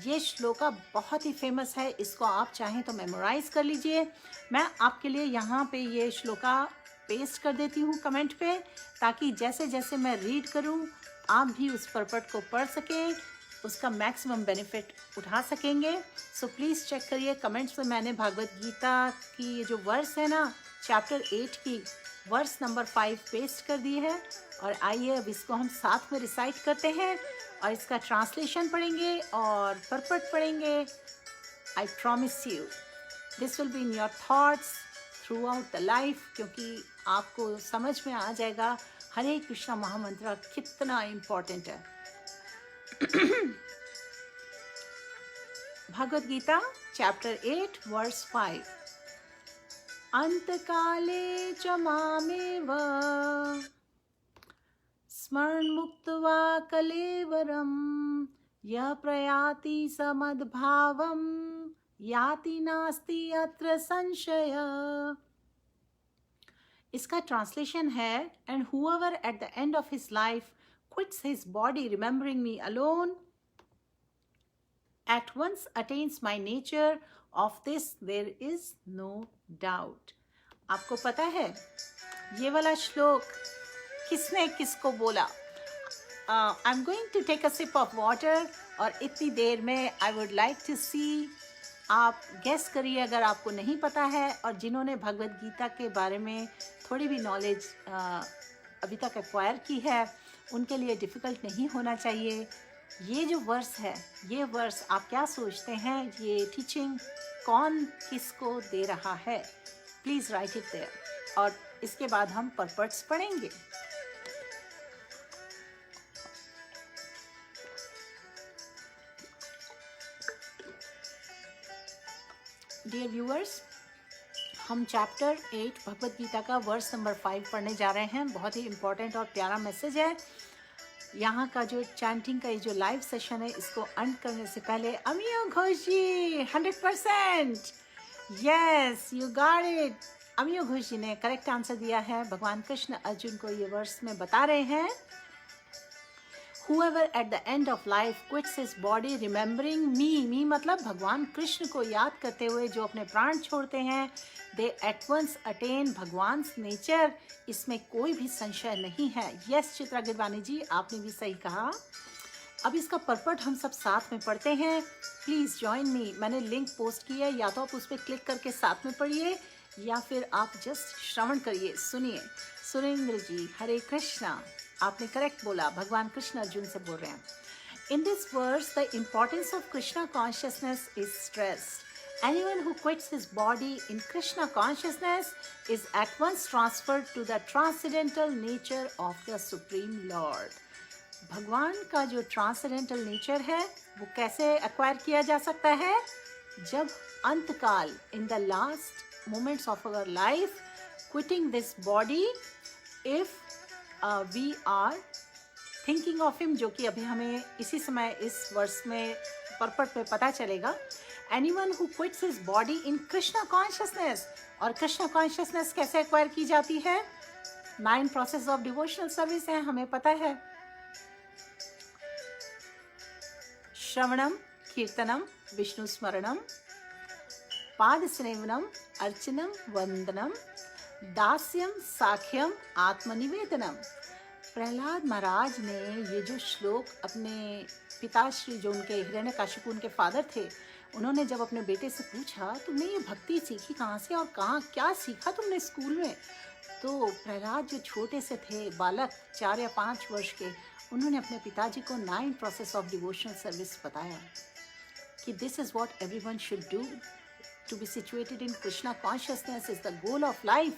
ये श्लोका बहुत ही फेमस है, इसको आप चाहें तो मेमोराइज कर लीजिए। मैं आपके लिए यहाँ पे ये श्लोका पेस्ट कर देती हूँ कमेंट पे, ताकि जैसे जैसे मैं रीड करूँ आप भी उस पर्पट को पढ़ सकें, उसका मैक्सिमम बेनिफिट उठा सकेंगे। सो प्लीज़ चेक करिए कमेंट्स में, मैंने भागवत गीता की ये जो वर्स है ना, चैप्टर 8 की वर्स नंबर 5 पेस्ट कर दी है। और आइए अब इसको हम साथ में रिसाइट करते हैं और इसका ट्रांसलेशन पढ़ेंगे और पर्पट पढ़ेंगे। I promise you this will be in your thoughts through out the life, क्योंकि आपको समझ में आ जाएगा हरे कृष्णा महामंत्र कितना इम्पोर्टेंट है। Bhagavad Gita chapter 8 verse 5। अंतकाले च मामेव स्मरण मुक्त्वा कलेवरम यः प्रयाति समद्भावम याति नास्ति अत्र संशय। इसका ट्रांसलेशन है, and whoever at the end of his life quits his body remembering me alone at once attains my nature, of this there is no doubt। आपको पता है ये वाला श्लोक किसने किसको बोला? I am going to take a sip of water, और इतनी देर में I would like to see, आप गेस करिए अगर आपको नहीं पता है, और जिन्होंने भगवद गीता के बारे में थोड़ी भी नॉलेज अभी तक एक्वायर की है उनके लिए डिफ़िकल्ट नहीं होना चाहिए। ये जो वर्स है, ये वर्स आप क्या सोचते हैं, ये टीचिंग कौन किसको दे रहा है? प्लीज़ राइट इट देयर, और इसके बाद हम पर्पट्स पढ़ेंगे। डियर व्यूअर्स, हम चैप्टर 8 भगवद गीता का वर्स नंबर 5 पढ़ने जा रहे हैं। बहुत ही इम्पोर्टेंट और प्यारा मैसेज है। यहाँ का जो चैंटिंग का ये जो लाइव सेशन है, इसको एंड करने से पहले Amiyo Ghosh ji 100%, yes you got it. Amiyo Ghosh ji ने करेक्ट आंसर दिया है। भगवान कृष्ण अर्जुन को ये वर्स में बता रहे हैं, Whoever at the end of life quits his body remembering me मतलब भगवान कृष्ण को याद करते हुए जो अपने प्राण छोड़ते हैं, they at once attain Bhagwan's nature. इसमें कोई भी संशय नहीं है। यस चित्रा गिरवानी जी, आपने भी सही कहा। अब इसका पर्पट हम सब साथ में पढ़ते हैं। प्लीज़ ज्वाइन मी। मैंने लिंक पोस्ट की है, या तो आप उस पर क्लिक करके साथ में पढ़िए, या फिर आप जस्ट श्रवण करिए, सुनिए। सुरेंद्र जी, हरे कृष्णा, आपने करेक्ट बोला। भगवान कृष्ण अर्जुन से बोल रहे हैं। In this verse the importance of Krishna consciousness is stressed. Anyone who quits his body in Krishna consciousness is at once transferred to the transcendental nature of the Supreme Lord। भगवान का जो ट्रांसेंडेंटल नेचर है वो कैसे acquire किया जा सकता है? जब अंतकाल, in the last moments of our life, quitting this body, if we are thinking of him, जो कि अभी हमें इसी समय इस वर्ष में पर्पट में पता चलेगा। Anyone who quits his body in Krishna consciousness. और कृष्णा कॉन्शियसनेस कैसे एक्वायर की जाती है? 9 प्रोसेस ऑफ डिवोशनल सर्विस है, हमें पता है। श्रवणम, कीर्तनम, विष्णु स्मरणम, पाद सेवनम, अर्चनम, वंदनम, दास्यम, साख्यम, आत्मनिवेदनम। प्रहलाद महाराज ने ये जो श्लोक अपने पिताश्री, जो उनके हिरण्यकशिपु उनके फादर थे, उन्होंने जब अपने बेटे से पूछा तुमने ये भक्ति सीखी कहाँ से और कहाँ क्या सीखा तुमने स्कूल में, तो प्रहलाद जो छोटे से थे, बालक 4 या 5 वर्ष के, उन्होंने अपने पिताजी को 9 प्रोसेस ऑफ डिवोशनल सर्विस बताया कि this is what everyone should do, to be situated in Krishna consciousness is the goal of life.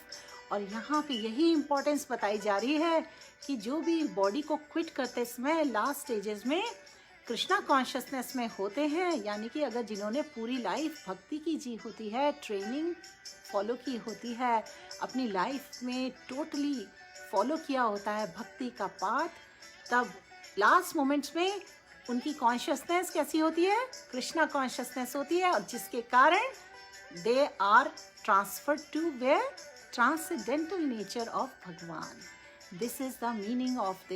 और यहाँ पे यही इम्पोर्टेंस बताई जा रही है कि जो भी बॉडी को क्विट करते समय लास्ट स्टेजेस में कृष्णा कॉन्शियसनेस में होते हैं, यानी कि अगर जिन्होंने पूरी लाइफ भक्ति की जी होती है, ट्रेनिंग फॉलो की होती है, अपनी लाइफ में टोटली फॉलो किया होता है भक्ति का पाथ, तब लास्ट मोमेंट्स में उनकी कॉन्शियसनेस कैसी होती है? कृष्णा कॉन्शियसनेस होती है, और जिसके कारण they are transferred to where? Transcendental nature of Bhagwan. This is the meaning of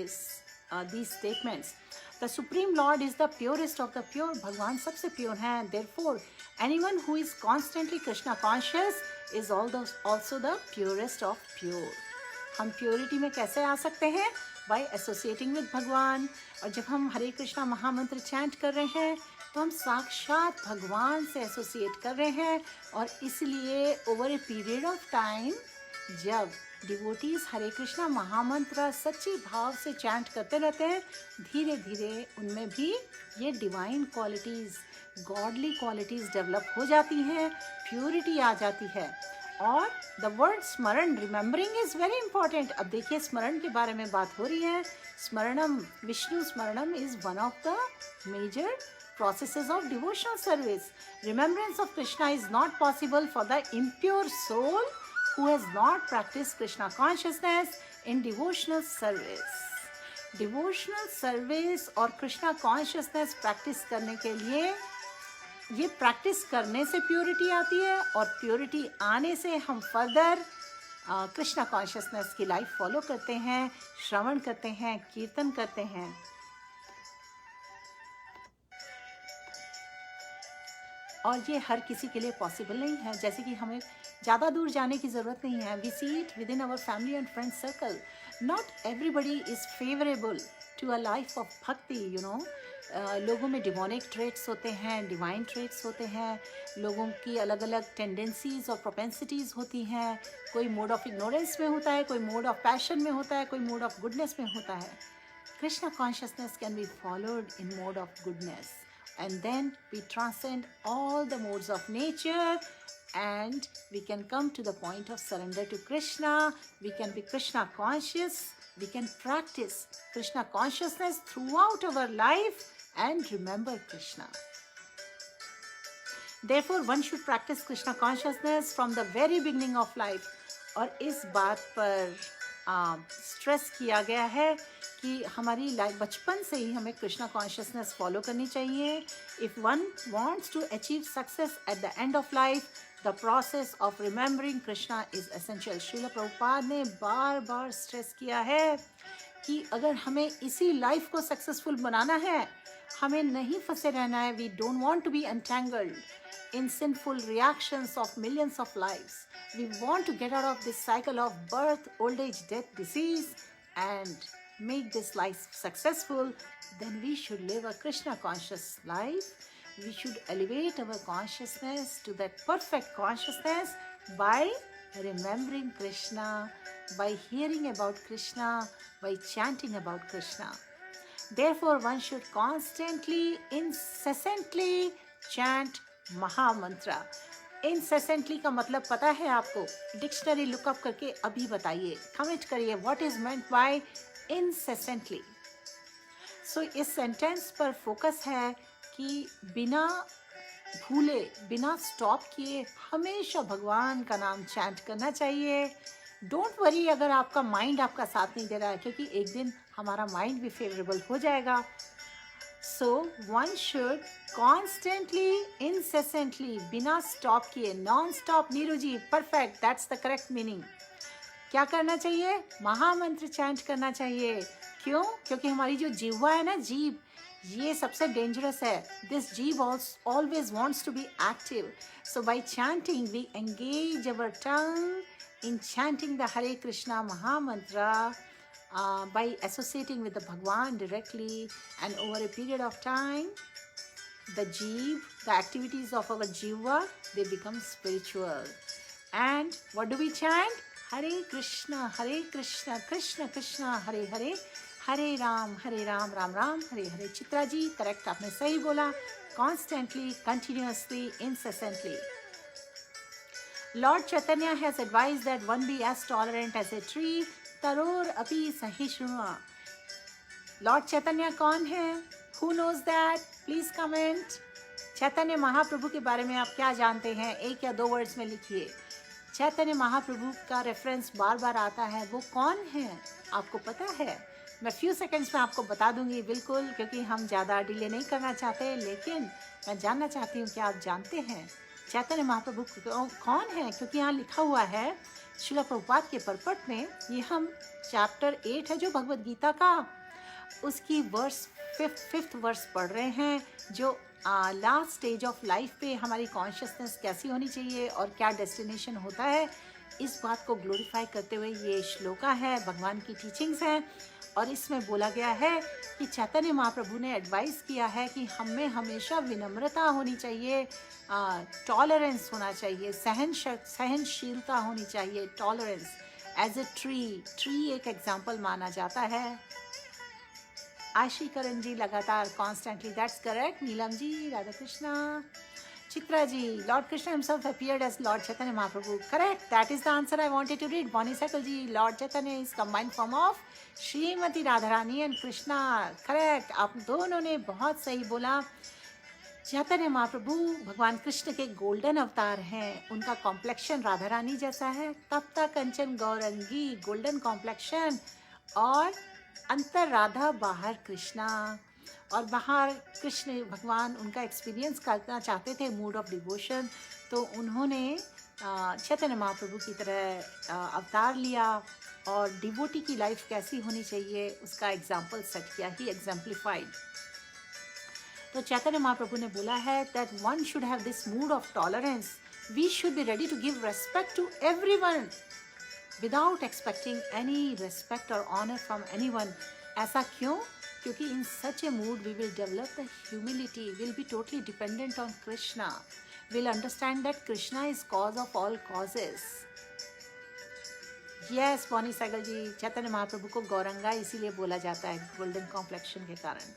these statements. The Supreme Lord is the purest of the pure. भगवान सबसे प्योर हैं. Therefore, anyone who is constantly Krishna conscious is also the purest of pure. हम purity में कैसे आ सकते हैं? By associating with भगवान. और जब हम हरे कृष्णा महामंत्र चैंट कर रहे हैं तो हम साक्षात भगवान से एसोसिएट कर रहे हैं, और इसलिए over a period of time जब डिवोटीज हरे कृष्णा महामंत्र सच्चे भाव से चैंट करते रहते हैं, धीरे धीरे उनमें भी ये divine qualities, godly qualities develop हो जाती हैं, प्योरिटी आ जाती है. और द वर्ड स्मरण, रिमेंबरिंग इज़ वेरी इंपॉर्टेंट. अब देखिए स्मरण के बारे में बात हो रही है. Smaranam, Vishnu smaranam is one of the major processes of devotional service. Remembrance of Krishna is not possible for the impure soul who has not practiced Krishna consciousness in devotional service. Devotional service और Krishna consciousness practice करने के लिए, ये practice करने से purity आती है, और purity आने से हम further Krishna consciousness की life follow करते हैं, श्रवण करते हैं, कीर्तन करते हैं. और ये हर किसी के लिए पॉसिबल नहीं है. जैसे कि हमें ज़्यादा दूर जाने की ज़रूरत नहीं है. We see it within our family and friend circle. Not everybody is favourable to a life of bhakti. You know, लोगों में डिमोनिक ट्रेट्स होते हैं, डिवाइन ट्रेट्स होते हैं, लोगों की अलग अलग टेंडेंसीज और प्रोपेंसिटीज़ होती हैं. कोई मोड ऑफ इग्नोरेंस में होता है, कोई मोड ऑफ पैशन में होता है, कोई मोड ऑफ गुडनेस में होता है. Krishna consciousness can be followed in mode of goodness, and then we transcend all the modes of nature, and we can come to the point of surrender to Krishna. We can be Krishna conscious. We can practice Krishna consciousness throughout our life and remember Krishna. Therefore, one should practice Krishna consciousness from the very beginning of life. और इस बात पर stress किया गया है कि हमारी life बचपन से ही हमें कृष्णा कॉन्शियसनेस फॉलो करनी चाहिए. If one wants to achieve success at the end of life, the process of remembering Krishna is essential. Srila Prabhupada ने बार बार स्ट्रेस किया है कि अगर हमें इसी लाइफ को सक्सेसफुल बनाना है, हमें नहीं फंसे रहना है. We don't want to be entangled in sinful reactions of millions of lives. We want to get out of this cycle of birth, old age, death, disease, and make this life successful. Then we should live a Krishna conscious life. We should elevate our consciousness to that perfect consciousness by remembering Krishna, by hearing about Krishna, by chanting about Krishna. Therefore, one should constantly, incessantly chant mahamantra. Incessantly का मतलब पता है आपको? Dictionary lookup करके अभी बताइए, comment करिए, what is meant by incessantly. So इस सेंटेंस पर फोकस है कि बिना भूले, बिना स्टॉप किए हमेशा भगवान का नाम चैंट करना चाहिए. डोंट वरी अगर आपका माइंड आपका साथ नहीं दे रहा है, क्योंकि एक दिन हमारा माइंड भी फेवरेबल हो जाएगा. So one should constantly, incessantly, बिना स्टॉप किए, non stop. Neeru ji, perfect, that's the correct meaning. क्या करना चाहिए? महामंत्र चैंट करना चाहिए. क्यों? क्योंकि हमारी जो जिह्वा है ना, जीभ, ये सबसे डेंजरस है. दिस जीभ always wants to be active. So by chanting, we engage our tongue in chanting the Hare Krishna Mahamantra. By associating with the Bhagwan directly, and over a period of time, the activities of our jiva, they become spiritual. And what do we chant? Hare Krishna, Krishna Krishna, Hare Hare, Hare Ram, Ram Ram, Hare Hare. Chitra ji, correct, आपने सही बोला. Constantly, continuously, incessantly. Lord Chaitanya has advised that one be as tolerant as a tree. तरोर अपि सहिष्णुः. Lord Chaitanya कौन है? Who knows that? Please comment. Chaitanya Mahaprabhu के बारे में आप क्या जानते हैं? 1 या 2 वर्ड्स में लिखिए. चैतन्य महाप्रभु का रेफरेंस बार बार आता है. वो कौन है? आपको पता है? मैं फ्यू सेकंड्स में आपको बता दूंगी बिल्कुल, क्योंकि हम ज़्यादा डिले नहीं करना चाहते, लेकिन मैं जानना चाहती हूँ कि आप जानते हैं चैतन्य महाप्रभु कौन है, क्योंकि यहाँ लिखा हुआ है श्रील प्रभुपाद के परपट में, ये हम चैप्टर 8 है जो भगवद गीता का, उसकी वर्स फिफ्थ वर्स पढ़ रहे हैं, जो लास्ट स्टेज ऑफ लाइफ पे हमारी कॉन्शियसनेस कैसी होनी चाहिए और क्या डेस्टिनेशन होता है, इस बात को ग्लोरीफाई करते हुए ये श्लोका है, भगवान की टीचिंग्स हैं। और इसमें बोला गया है कि चैतन्य महाप्रभु ने एडवाइस किया है कि हमें हमेशा विनम्रता होनी चाहिए, टॉलरेंस होना चाहिए, सहनशीलता होनी चाहिए, टॉलरेंस। एज ए ट्री एक एग्जाम्पल माना जाता है। आशी करण जी लगातार constantly, that's correct. Neelam ji, Radha Krishna, Chitra ji, Lord Krishna himself appeared as Lord Chaitanya Mahaprabhu. Correct. That is the answer I wanted to read. Bonnie Sakal ji, Lord Chaitanya is combined form of Srimati Radharani and Krishna. Correct. आप दोनों ने बहुत सही बोला। चैतन्य महाप्रभु भगवान कृष्ण के golden अवतार हैं। उनका कॉम्प्लेक्शन राधा रानी जैसा है, तप्ता कंचन गौरंगी, गोल्डन कॉम्प्लेक्शन, और अंतर राधा बाहर कृष्णा। और बाहर कृष्ण भगवान उनका एक्सपीरियंस करना चाहते थे, मूड ऑफ डिवोशन, तो उन्होंने चैतन्य महाप्रभु की तरह अवतार लिया और डिवोटी की लाइफ कैसी होनी चाहिए उसका एग्जाम्पल सेट किया, ही एग्जाम्पलीफाइड। तो चैतन्य महाप्रभु ने बोला है that one should have this mood of tolerance, we should be ready to give respect to everyone without expecting any respect और ऑनर फ्रॉम एनीवन। ऐसा क्यों? क्योंकि in such a mood we will develop the humility, will be totally dependent on Krishna, will understand that Krishna is cause of all causes. Yes, पौनी सागर जी, चैतन्य महाप्रभु को गौरंगा इसीलिए बोला जाता है golden complexion के कारण।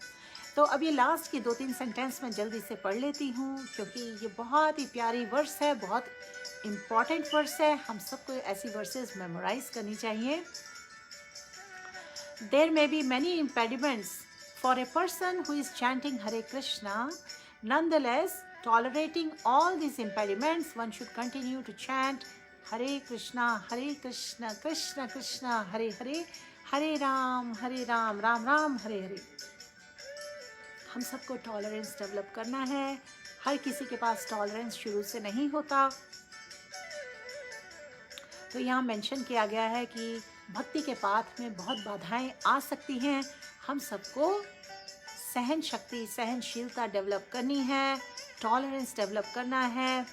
तो अब ये लास्ट की 2-3 सेंटेंस मैं जल्दी से पढ़ लेती हूँ, क्योंकि ये बहुत ही प्यारी वर्स है, बहुत इम्पॉर्टेंट वर्स है, हम सबको ऐसी वर्सेस मेमोराइज करनी चाहिए। There may be many impediments for a person who is chanting Hare Krishna. Nonetheless, tolerating all these impediments, one should continue to chant Hare Krishna, Krishna Krishna, Hare Hare, Hare Ram, Ram Ram, Hare Hare. हम सबको tolerance develop करना है। हर किसी के पास tolerance शुरू से नहीं होता। तो यहाँ मेंशन किया गया है कि भक्ति के पाथ में बहुत बाधाएं आ सकती हैं। हम सबको सहन शक्ति, सहनशीलता डेवलप करनी है, टॉलरेंस डेवलप करना है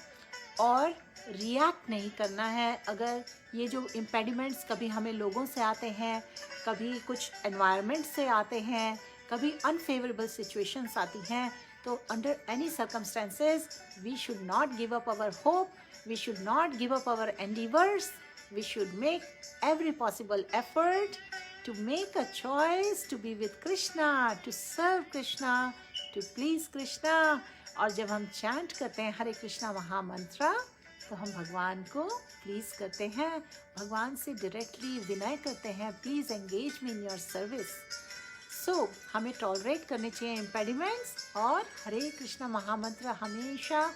और रिएक्ट नहीं करना है। अगर ये जो इम्पेडिमेंट्स कभी हमें लोगों से आते हैं, कभी कुछ एनवायरनमेंट से आते हैं, कभी अनफेवरेबल सिचुएशंस आती हैं, तो under any circumstances we should not give up our hope, we should not give up our endeavours, we should make every possible effort to make a choice to be with Krishna, to serve Krishna, to please Krishna. और जब हम chant करते हैं हरे कृष्णा महामंत्र, तो हम भगवान को प्लीज करते हैं, भगवान से डायरेक्टली विनय करते हैं, please engage me in your service. So हमें टॉलरेट करने चाहिए इम्पेडिमेंट्स और हरे कृष्णा महामंत्र हमेशा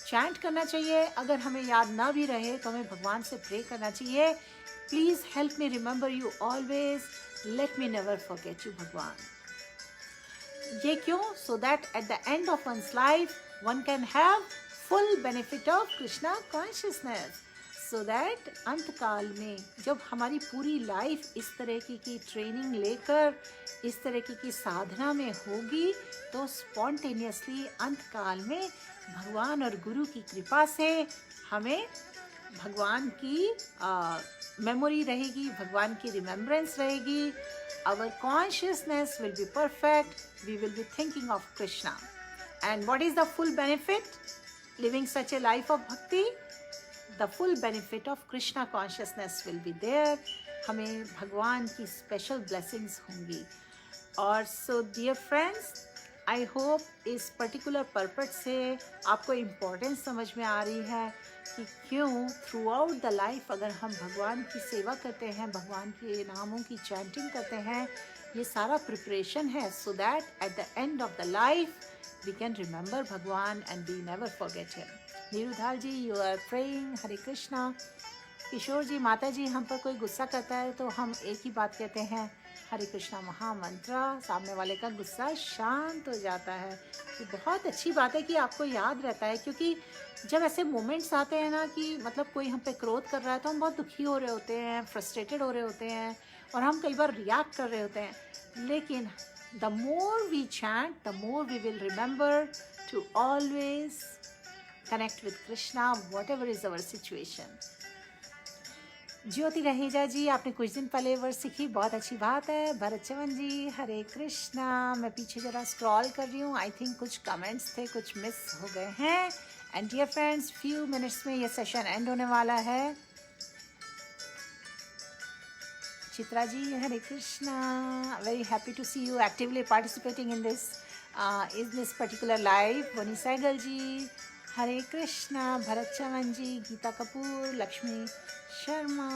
चैंट करना चाहिए। अगर हमें याद ना भी रहे तो हमें भगवान से प्रे करना चाहिए, please help me remember you always, let me never forget you भगवान। ये क्यों? सो that at the end of one's life one can have full benefit of Krishna consciousness, so that अंत काल में जब हमारी पूरी लाइफ इस तरह की ट्रेनिंग लेकर इस तरह की साधना में होगी, तो स्पॉन्टेनियसली अंत काल में भगवान और गुरु की कृपा से हमें भगवान की मेमोरी रहेगी, भगवान की रिमेम्बरेंस रहेगी। Our consciousness will be perfect, we will be thinking of Krishna. And what is the full benefit living such a life of bhakti? The full benefit of Krishna consciousness will be there. हमें भगवान की special blessings होंगी। और so dear friends, I hope इस particular purpose से आपको importance समझ में आ रही है कि क्यों थ्रू आउट द लाइफ अगर हम भगवान की सेवा करते हैं, भगवान के नामों की चैंटिंग करते हैं, ये सारा प्रिपरेशन है so that at the end of the life we can remember Bhagwan and we never forget him. Neerudhar ji, you are praying Hare Krishna. Kishore ji, माता जी हम पर कोई गुस्सा करता है तो हम एक ही बात कहते हैं, हरे कृष्णा महामंत्र, सामने वाले का गुस्सा शांत हो जाता है। ये बहुत अच्छी बात है कि आपको याद रहता है, क्योंकि जब ऐसे मोमेंट्स आते हैं ना कि मतलब कोई हम पे क्रोध कर रहा है तो हम बहुत दुखी हो रहे होते हैं, फ्रस्ट्रेटेड हो रहे होते हैं और हम कई बार रिएक्ट कर रहे होते हैं। लेकिन the more we chant, the more we will remember to always connect with Krishna whatever is our situation. Jyoti Raheja ji, आपने कुछ दिन पहले वर्ड सीखी, बहुत अच्छी बात है। भरत चवन जी, हरे कृष्णा। मैं पीछे जरा स्क्रॉल कर रही हूँ, आई थिंक कुछ कमेंट्स थे, कुछ मिस हो गए हैं। And dear friends, few minutes में ये सेशन एंड होने वाला है। Chitra ji, Hare Krishna. Very happy to see you actively participating in this particular live. Vani Saigal ji, Hare Krishna. Bharat Chavan ji, Geeta Kapoor, Lakshmi Sharma,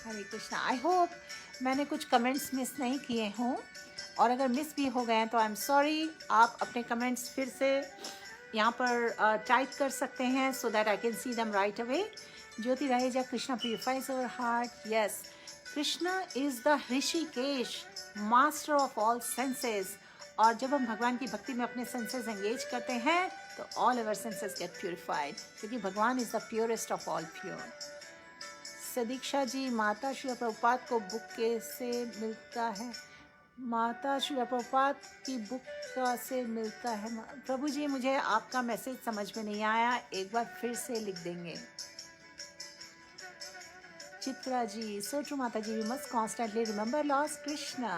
Hare Krishna. I hope मैंने कुछ कमेंट्स मिस नहीं किए हों, और अगर मिस भी हो गए हैं तो आई एम सॉरी। आप अपने कमेंट्स फिर से यहाँ पर टाइप कर सकते हैं so that I can see them right away. Jyoti Raheja, Krishna purifies our heart. Yes, Krishna is the Rishikesh, master of all senses. और जब हम भगवान की भक्ति में अपने सेंसेस एंगेज करते हैं तो all our senses get purified, क्योंकि Bhagwan is the purest of all pure. Sadiksha ji, माता श्री प्रभुपाद को बुक कैसे मिलता है? माता श्री प्रभुपाद की बुक कैसे मिलता है? प्रभु जी, मुझे आपका मैसेज समझ में नहीं आया, एक बार फिर से लिख देंगे। चित्रा जी, सो ट्रू माता जी, we must constantly remember lord Krishna,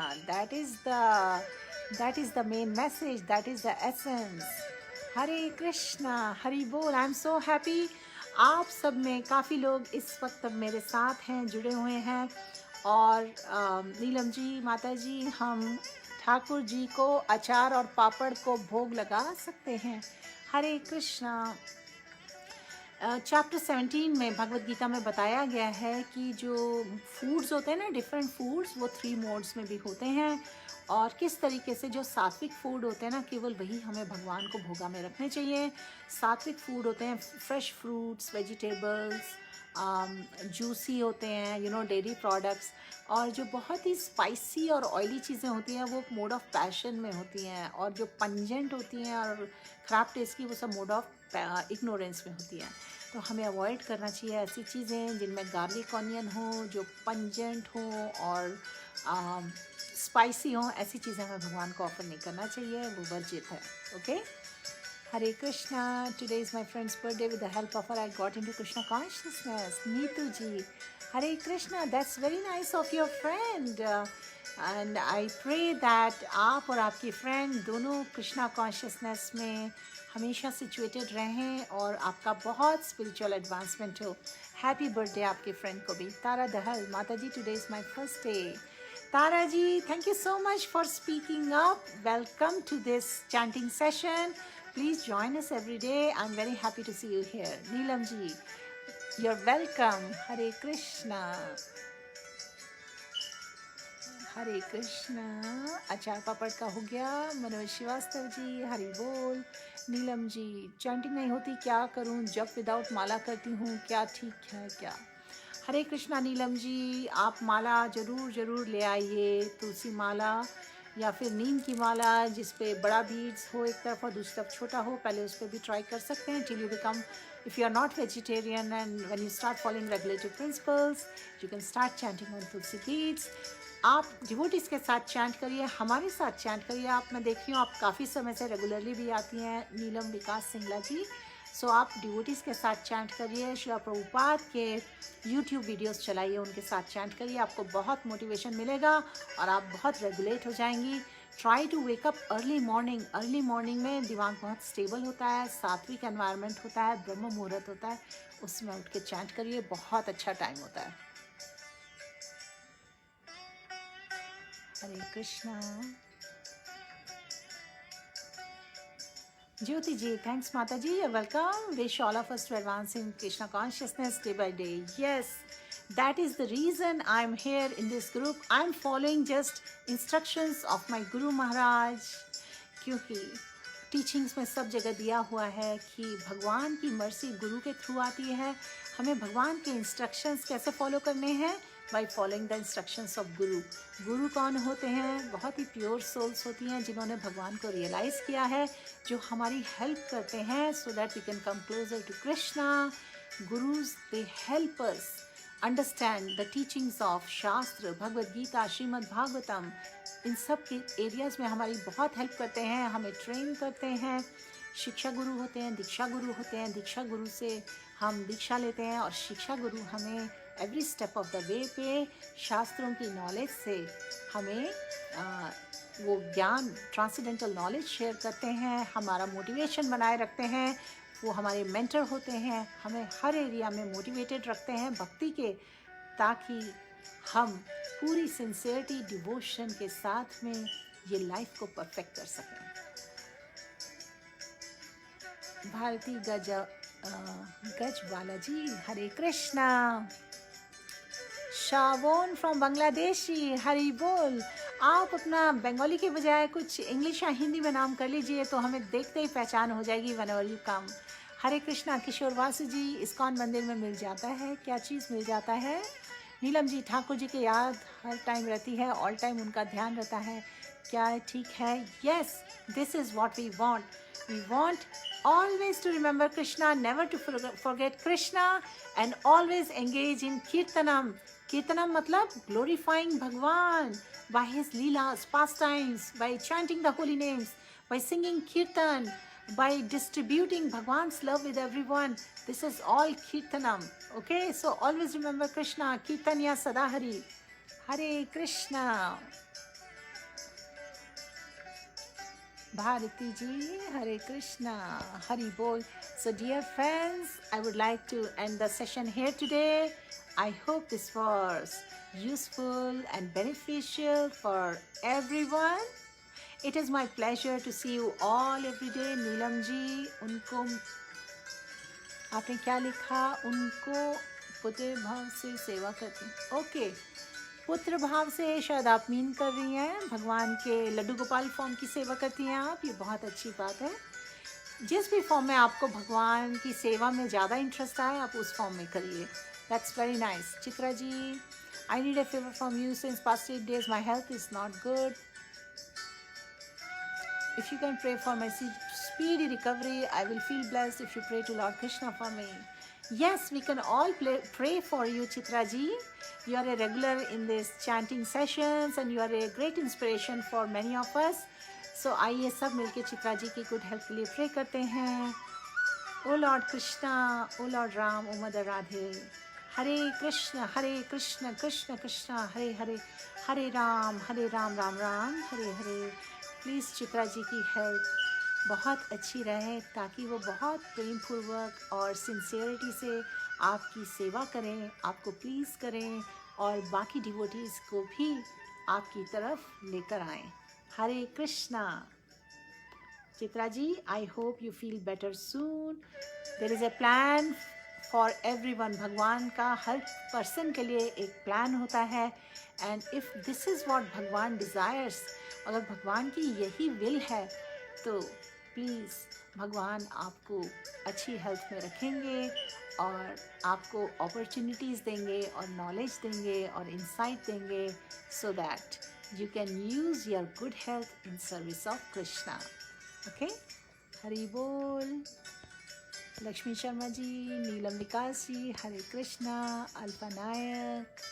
that is the main message, that is the essence. Hare Krishna, Hari बोल। आई एम सो हैप्पी, आप सब में काफ़ी लोग इस वक्त मेरे साथ हैं, जुड़े हुए हैं। और नीलम जी, माता जी, हम ठाकुर जी को अचार और पापड़ को भोग लगा सकते हैं। हरे कृष्णा। चैप्टर 17 में भगवद गीता में बताया गया है कि जो फूड्स होते हैं ना, डिफरेंट फूड्स, वो 3 मोड्स में भी होते हैं, और किस तरीके से जो सात्विक फूड होते हैं ना, केवल वही हमें भगवान को भोगा में रखने चाहिए। सात्विक फूड होते हैं फ्रेश फ्रूट्स, वेजिटेबल्स, जूसी होते हैं, डेयरी प्रोडक्ट्स। और जो बहुत ही स्पाइसी और ऑयली चीज़ें होती हैं वो मोड ऑफ पैशन में होती हैं, और जो पंजेंट होती हैं और ख़राब टेस्ट की, वो सब मोड ऑफ इग्नोरेंस में होती हैं। तो हमें अवॉइड करना चाहिए ऐसी चीज़ें जिनमें गार्लिक ऑनियन हो, जो पंजेंट हो और स्पाइसी हो। ऐसी चीज़ें हमें भगवान को ऑफर नहीं करना चाहिए, वो वर्जित है। Okay, Hare Krishna. Today is my friend's birthday, with the help of her I got into Krishna consciousness. Neetu ji, Hare Krishna, that's very nice of your friend, and I pray that आप और आपकी फ्रेंड दोनों कृष्णा कॉन्शियसनेस में हमेशा सिचुएटेड रहें और आपका बहुत स्पिरिचुअल एडवांसमेंट हो। हैप्पी बर्थडे आपके फ्रेंड को भी। तारा दहल, माता जी, today is my first day. Tara ji, thank you so much for speaking up. Welcome to this chanting session. Please join us every day. I'm very happy to see you here. Neelam ji, you're welcome. Hare Krishna. हरे कृष्णा। अचार पापड़ का हो गया। मनोज श्रीवास्तव जी, हरि बोल। Neelam ji, chanting नहीं होती, क्या करूं? जब विदाउट माला करती हूं, क्या ठीक है क्या? हरे कृष्णा नीलम जी, आप माला ज़रूर ले आइए, तुलसी माला या फिर नीम की माला जिस पे बड़ा बीड्स हो एक तरफ और दूसरी तरफ छोटा हो, पहले उस पर भी ट्राई कर सकते हैं till you become, if you are not vegetarian and when you start following regulatory principles, you can start chanting on tulsi beads. आप डिवोटीज़ के साथ चैंट करिए, हमारे साथ चैंट करिए। आप, मैं देख रही हूँ आप काफ़ी समय से रेगुलरली भी आती हैं, नीलम विकास सिंगला जी। सो आप डिवोटीज़ के साथ चैंट करिए, श्रील प्रभुपाद के यूट्यूब वीडियोस चलाइए, उनके साथ चैंट करिए, आपको बहुत मोटिवेशन मिलेगा और आप बहुत रेगुलेट हो जाएंगी। Try to wake up early morning में दिमाग बहुत स्टेबल होता है, सात्विक एनवायरनमेंट होता है, ब्रह्म मुहूर्त होता है, उसमें उठ के चैंट करिए, बहुत अच्छा टाइम होता है। हरे Krishna. Jyoti ji, thanks Mata ji, you're welcome. Wish all of us to advance in Krishna consciousness day by day. Yes, that is the reason I'm here in this group. I'm following just instructions of my Guru Maharaj. क्योंकि teachings में सब जगह दिया हुआ है कि भगवान की मर्जी गुरु के थ्रू आती है। हमें भगवान के इंस्ट्रक्शंस कैसे फॉलो करने हैं, by following the instructions of Guru. गुरु कौन होते हैं? बहुत ही प्योर सोल्स होती हैं जिन्होंने भगवान को रियलाइज़ किया है, जो हमारी हेल्प करते हैं so that we can come closer to Krishna. Gurus, they help us understand the teachings of शास्त्र, भगवद गीता, श्रीमद् भागवतम. इन सब के एरियाज़ में हमारी बहुत हेल्प करते हैं, हमें ट्रेन करते हैं. शिक्षा गुरु होते हैं, दीक्षा गुरु होते हैं. दीक्षा गुरु से हम दीक्षा लेते हैं और शिक्षा गुरु हमें every step of the way पे शास्त्रों की नॉलेज से हमें वो ज्ञान, ट्रांसेंडेंटल नॉलेज शेयर करते हैं, हमारा मोटिवेशन बनाए रखते हैं. वो हमारे मेंटर होते हैं, हमें हर एरिया में मोटिवेटेड रखते हैं भक्ति के, ताकि हम पूरी सिंसियरिटी, डिवोशन के साथ में ये लाइफ को परफेक्ट कर सकें. भारती गजवाला जी, हरे कृष्णा. शावोन फ्रॉम बांग्लादेशी, हरी बोल. आप अपना बंगाली के बजाय कुछ इंग्लिश या हिंदी में नाम कर लीजिए तो हमें देखते ही पहचान हो जाएगी whenever you come. Hare Krishna. Kishore Vasu ji, ISKCON मंदिर में मिल जाता है, क्या चीज़ मिल जाता है? नीलम जी, ठाकुर जी की याद हर टाइम रहती है, ऑल टाइम उनका ध्यान रहता है, क्या ठीक है? Yes, this is what we want. We want always to remember Krishna, never to forget Krishna, and always engage in Kirtanam. Kirtanam matlab glorifying Bhagwan by his leelas, pastimes, by chanting the holy names, by singing Kirtan, by distributing Bhagwan's love with everyone. This is all Kirtanam. Okay, so always remember Krishna. Kirtanya Sadahari. Hare Krishna. Bharati ji, Hare Krishna, Hari Bol. So dear friends, I would like to end the session here today. I hope this was useful and beneficial for everyone. It is my pleasure to see you all every day. Neelam ji, उनको आपने क्या लिखा? उनको पुत्र भाव से सेवा करती. Okay. पुत्र भाव से शायद आप मीन कर रही हैं, भगवान के लड्डू गोपाल फॉर्म की सेवा करती हैं आप, ये बहुत अच्छी बात है. जिस भी फॉर्म में आपको भगवान की सेवा में ज़्यादा इंटरेस्ट आए, आप उस फॉर्म में करिए. That's very nice. Chitra ji, I need a favour from you since past 8 days my health is not good. If you can pray for my speedy recovery, I will feel blessed if you pray to Lord Krishna for me. Yes, we can all pray for you, Chitra ji. You are a regular in these chanting sessions and you are a great inspiration for many of us. So आइए सब मिलके चित्रा जी की good health के लिए pray करते हैं. O Lord Krishna, O Lord Ram, O Mother Radhe. Hare Krishna, Krishna Krishna, Hare Hare, Hare Ram, Ram Ram, Hare Hare. Please Chitra ji की health बहुत अच्छी रहे, ताकि वो बहुत प्रेमपूर्वक और सिंसियरिटी से आपकी सेवा करें, आपको प्लीज़ करें और बाकी डिवोटीज़ को भी आपकी तरफ लेकर आएं. Hare Krishna. Chitra ji, I hope you feel better soon. There is a plan for everyone. भगवान का हर पर्सन के लिए एक प्लान होता है. And if this is what भगवान डिज़ायर्स, अगर भगवान की यही विल है तो प्लीज़ भगवान आपको अच्छी हेल्थ में रखेंगे और आपको अपॉर्चुनिटीज़ देंगे और नॉलेज देंगे और इंसाइट देंगे, so that you can use your good health in service of Krishna. Okay, Hari बोल. Lakshmi Sharma ji, Neelam Vikas ji, Hare Krishna. Alpha Nayak,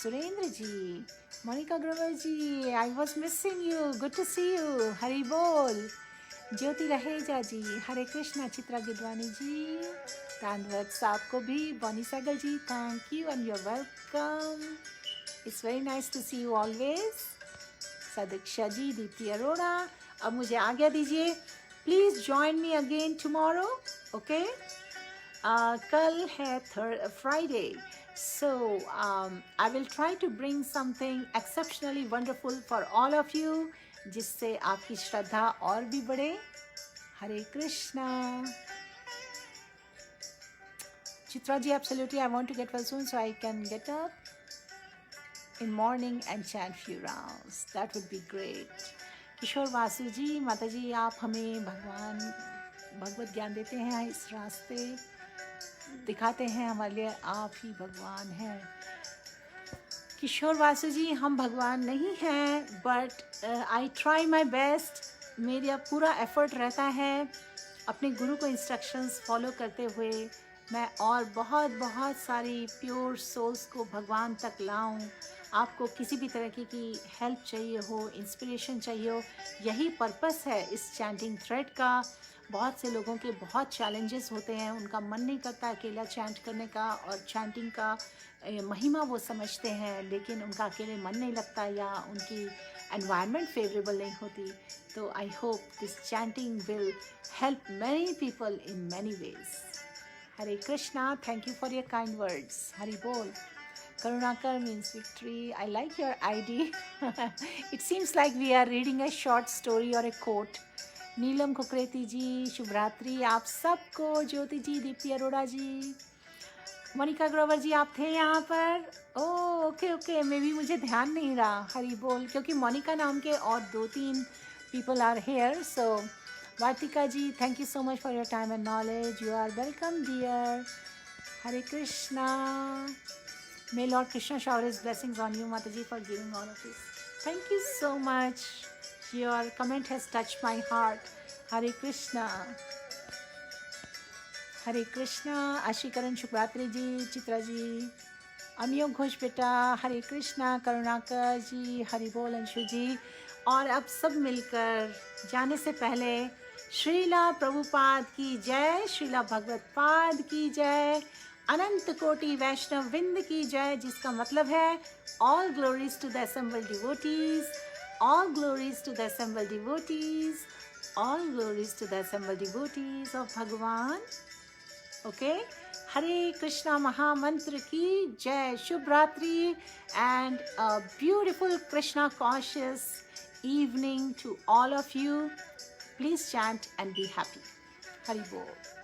Surendra ji, Monika Grover ji, I was missing you, good to see you. Hari बोल. ज्योति रहेजा जी, हरे कृष्णा. चित्रा गिदवानी जी, तानवत साहब को भी. Bonnie Saigal ji, thank you and you're welcome. It's very nice to see you always. Sadiksha ji, Deepti Arora. अब मुझे आज्ञा दीजिए. Please join me again tomorrow. Okay, कल है Friday, so I will try to bring something exceptionally wonderful for all of you, जिससे आपकी श्रद्धा और भी बढ़े. हरे कृष्णा. चित्रा जी, absolutely I want to get well soon so I can get up in morning and chant few rounds. That would be great. किशोर वासु जी, माता जी, आप हमें भगवत ज्ञान देते हैं, इस रास्ते दिखाते हैं हमारे लिए, आप ही भगवान हैं. किशोर वासु जी, हम भगवान नहीं हैं, but I try my best. मेरा पूरा एफर्ट रहता है अपने गुरु को इंस्ट्रक्शंस फॉलो करते हुए मैं और बहुत बहुत सारी प्योर सोल्स को भगवान तक लाऊं। आपको किसी भी तरह की हेल्प चाहिए हो, इंस्पिरेशन चाहिए हो, यही पर्पस है इस चैंटिंग थ्रेड का। बहुत से लोगों के बहुत चैलेंजेस होते हैं, उनका मन नहीं करता अकेला चैंट करने का, और चैंटिंग का महिमा वो समझते हैं, लेकिन उनका अकेले मन नहीं लगता या उनकी एनवायरनमेंट फेवरेबल नहीं होती। तो I hope this chanting will help many people in many ways. Hare Krishna, thank you for your kind words. Hari Bol. Karunakar means victory. I like your ID. It seems like we are reading a short story or a quote. नीलम कुकरेती जी, शुभरात्रि आप सबको। ज्योति जी, दीप्ति अरोड़ा जी, मोनिका ग्रोवर जी, आप थे यहाँ पर? Okay okay, may be मुझे ध्यान नहीं रहा। हरी बोल, क्योंकि मोनिका नाम के और 2-3 people are here. So Vartika ji, thank you so much for your time and knowledge. You are welcome, dear. Hare Krishna. May Lord Krishna shower his blessings on you, Mataji, for giving all of this. Thank you so much. Your comment has touched my heart. Hare Krishna. Hare Krishna. Ashikaran Shukratri ji, Chitra ji, अमियो Ghosh बेटा, हरे कृष्णा, करुणाकर जी, हरि बोल, अंशु जी। और अब सब मिलकर जाने से पहले श्रीला प्रभुपाद की जय, श्रीला भगवत पाद की जय, अनंत कोटि वैष्णव विंद की जय, जिसका मतलब है all glories to the assembled devotees, all glories to the assembled devotees, all glories to the assembled devotees of Bhagwan. Okay, Hare Krishna महामंत्र की जय। शुभ रात्रि and a beautiful Krishna conscious evening to all of you. Please chant and be happy. Hari Bol.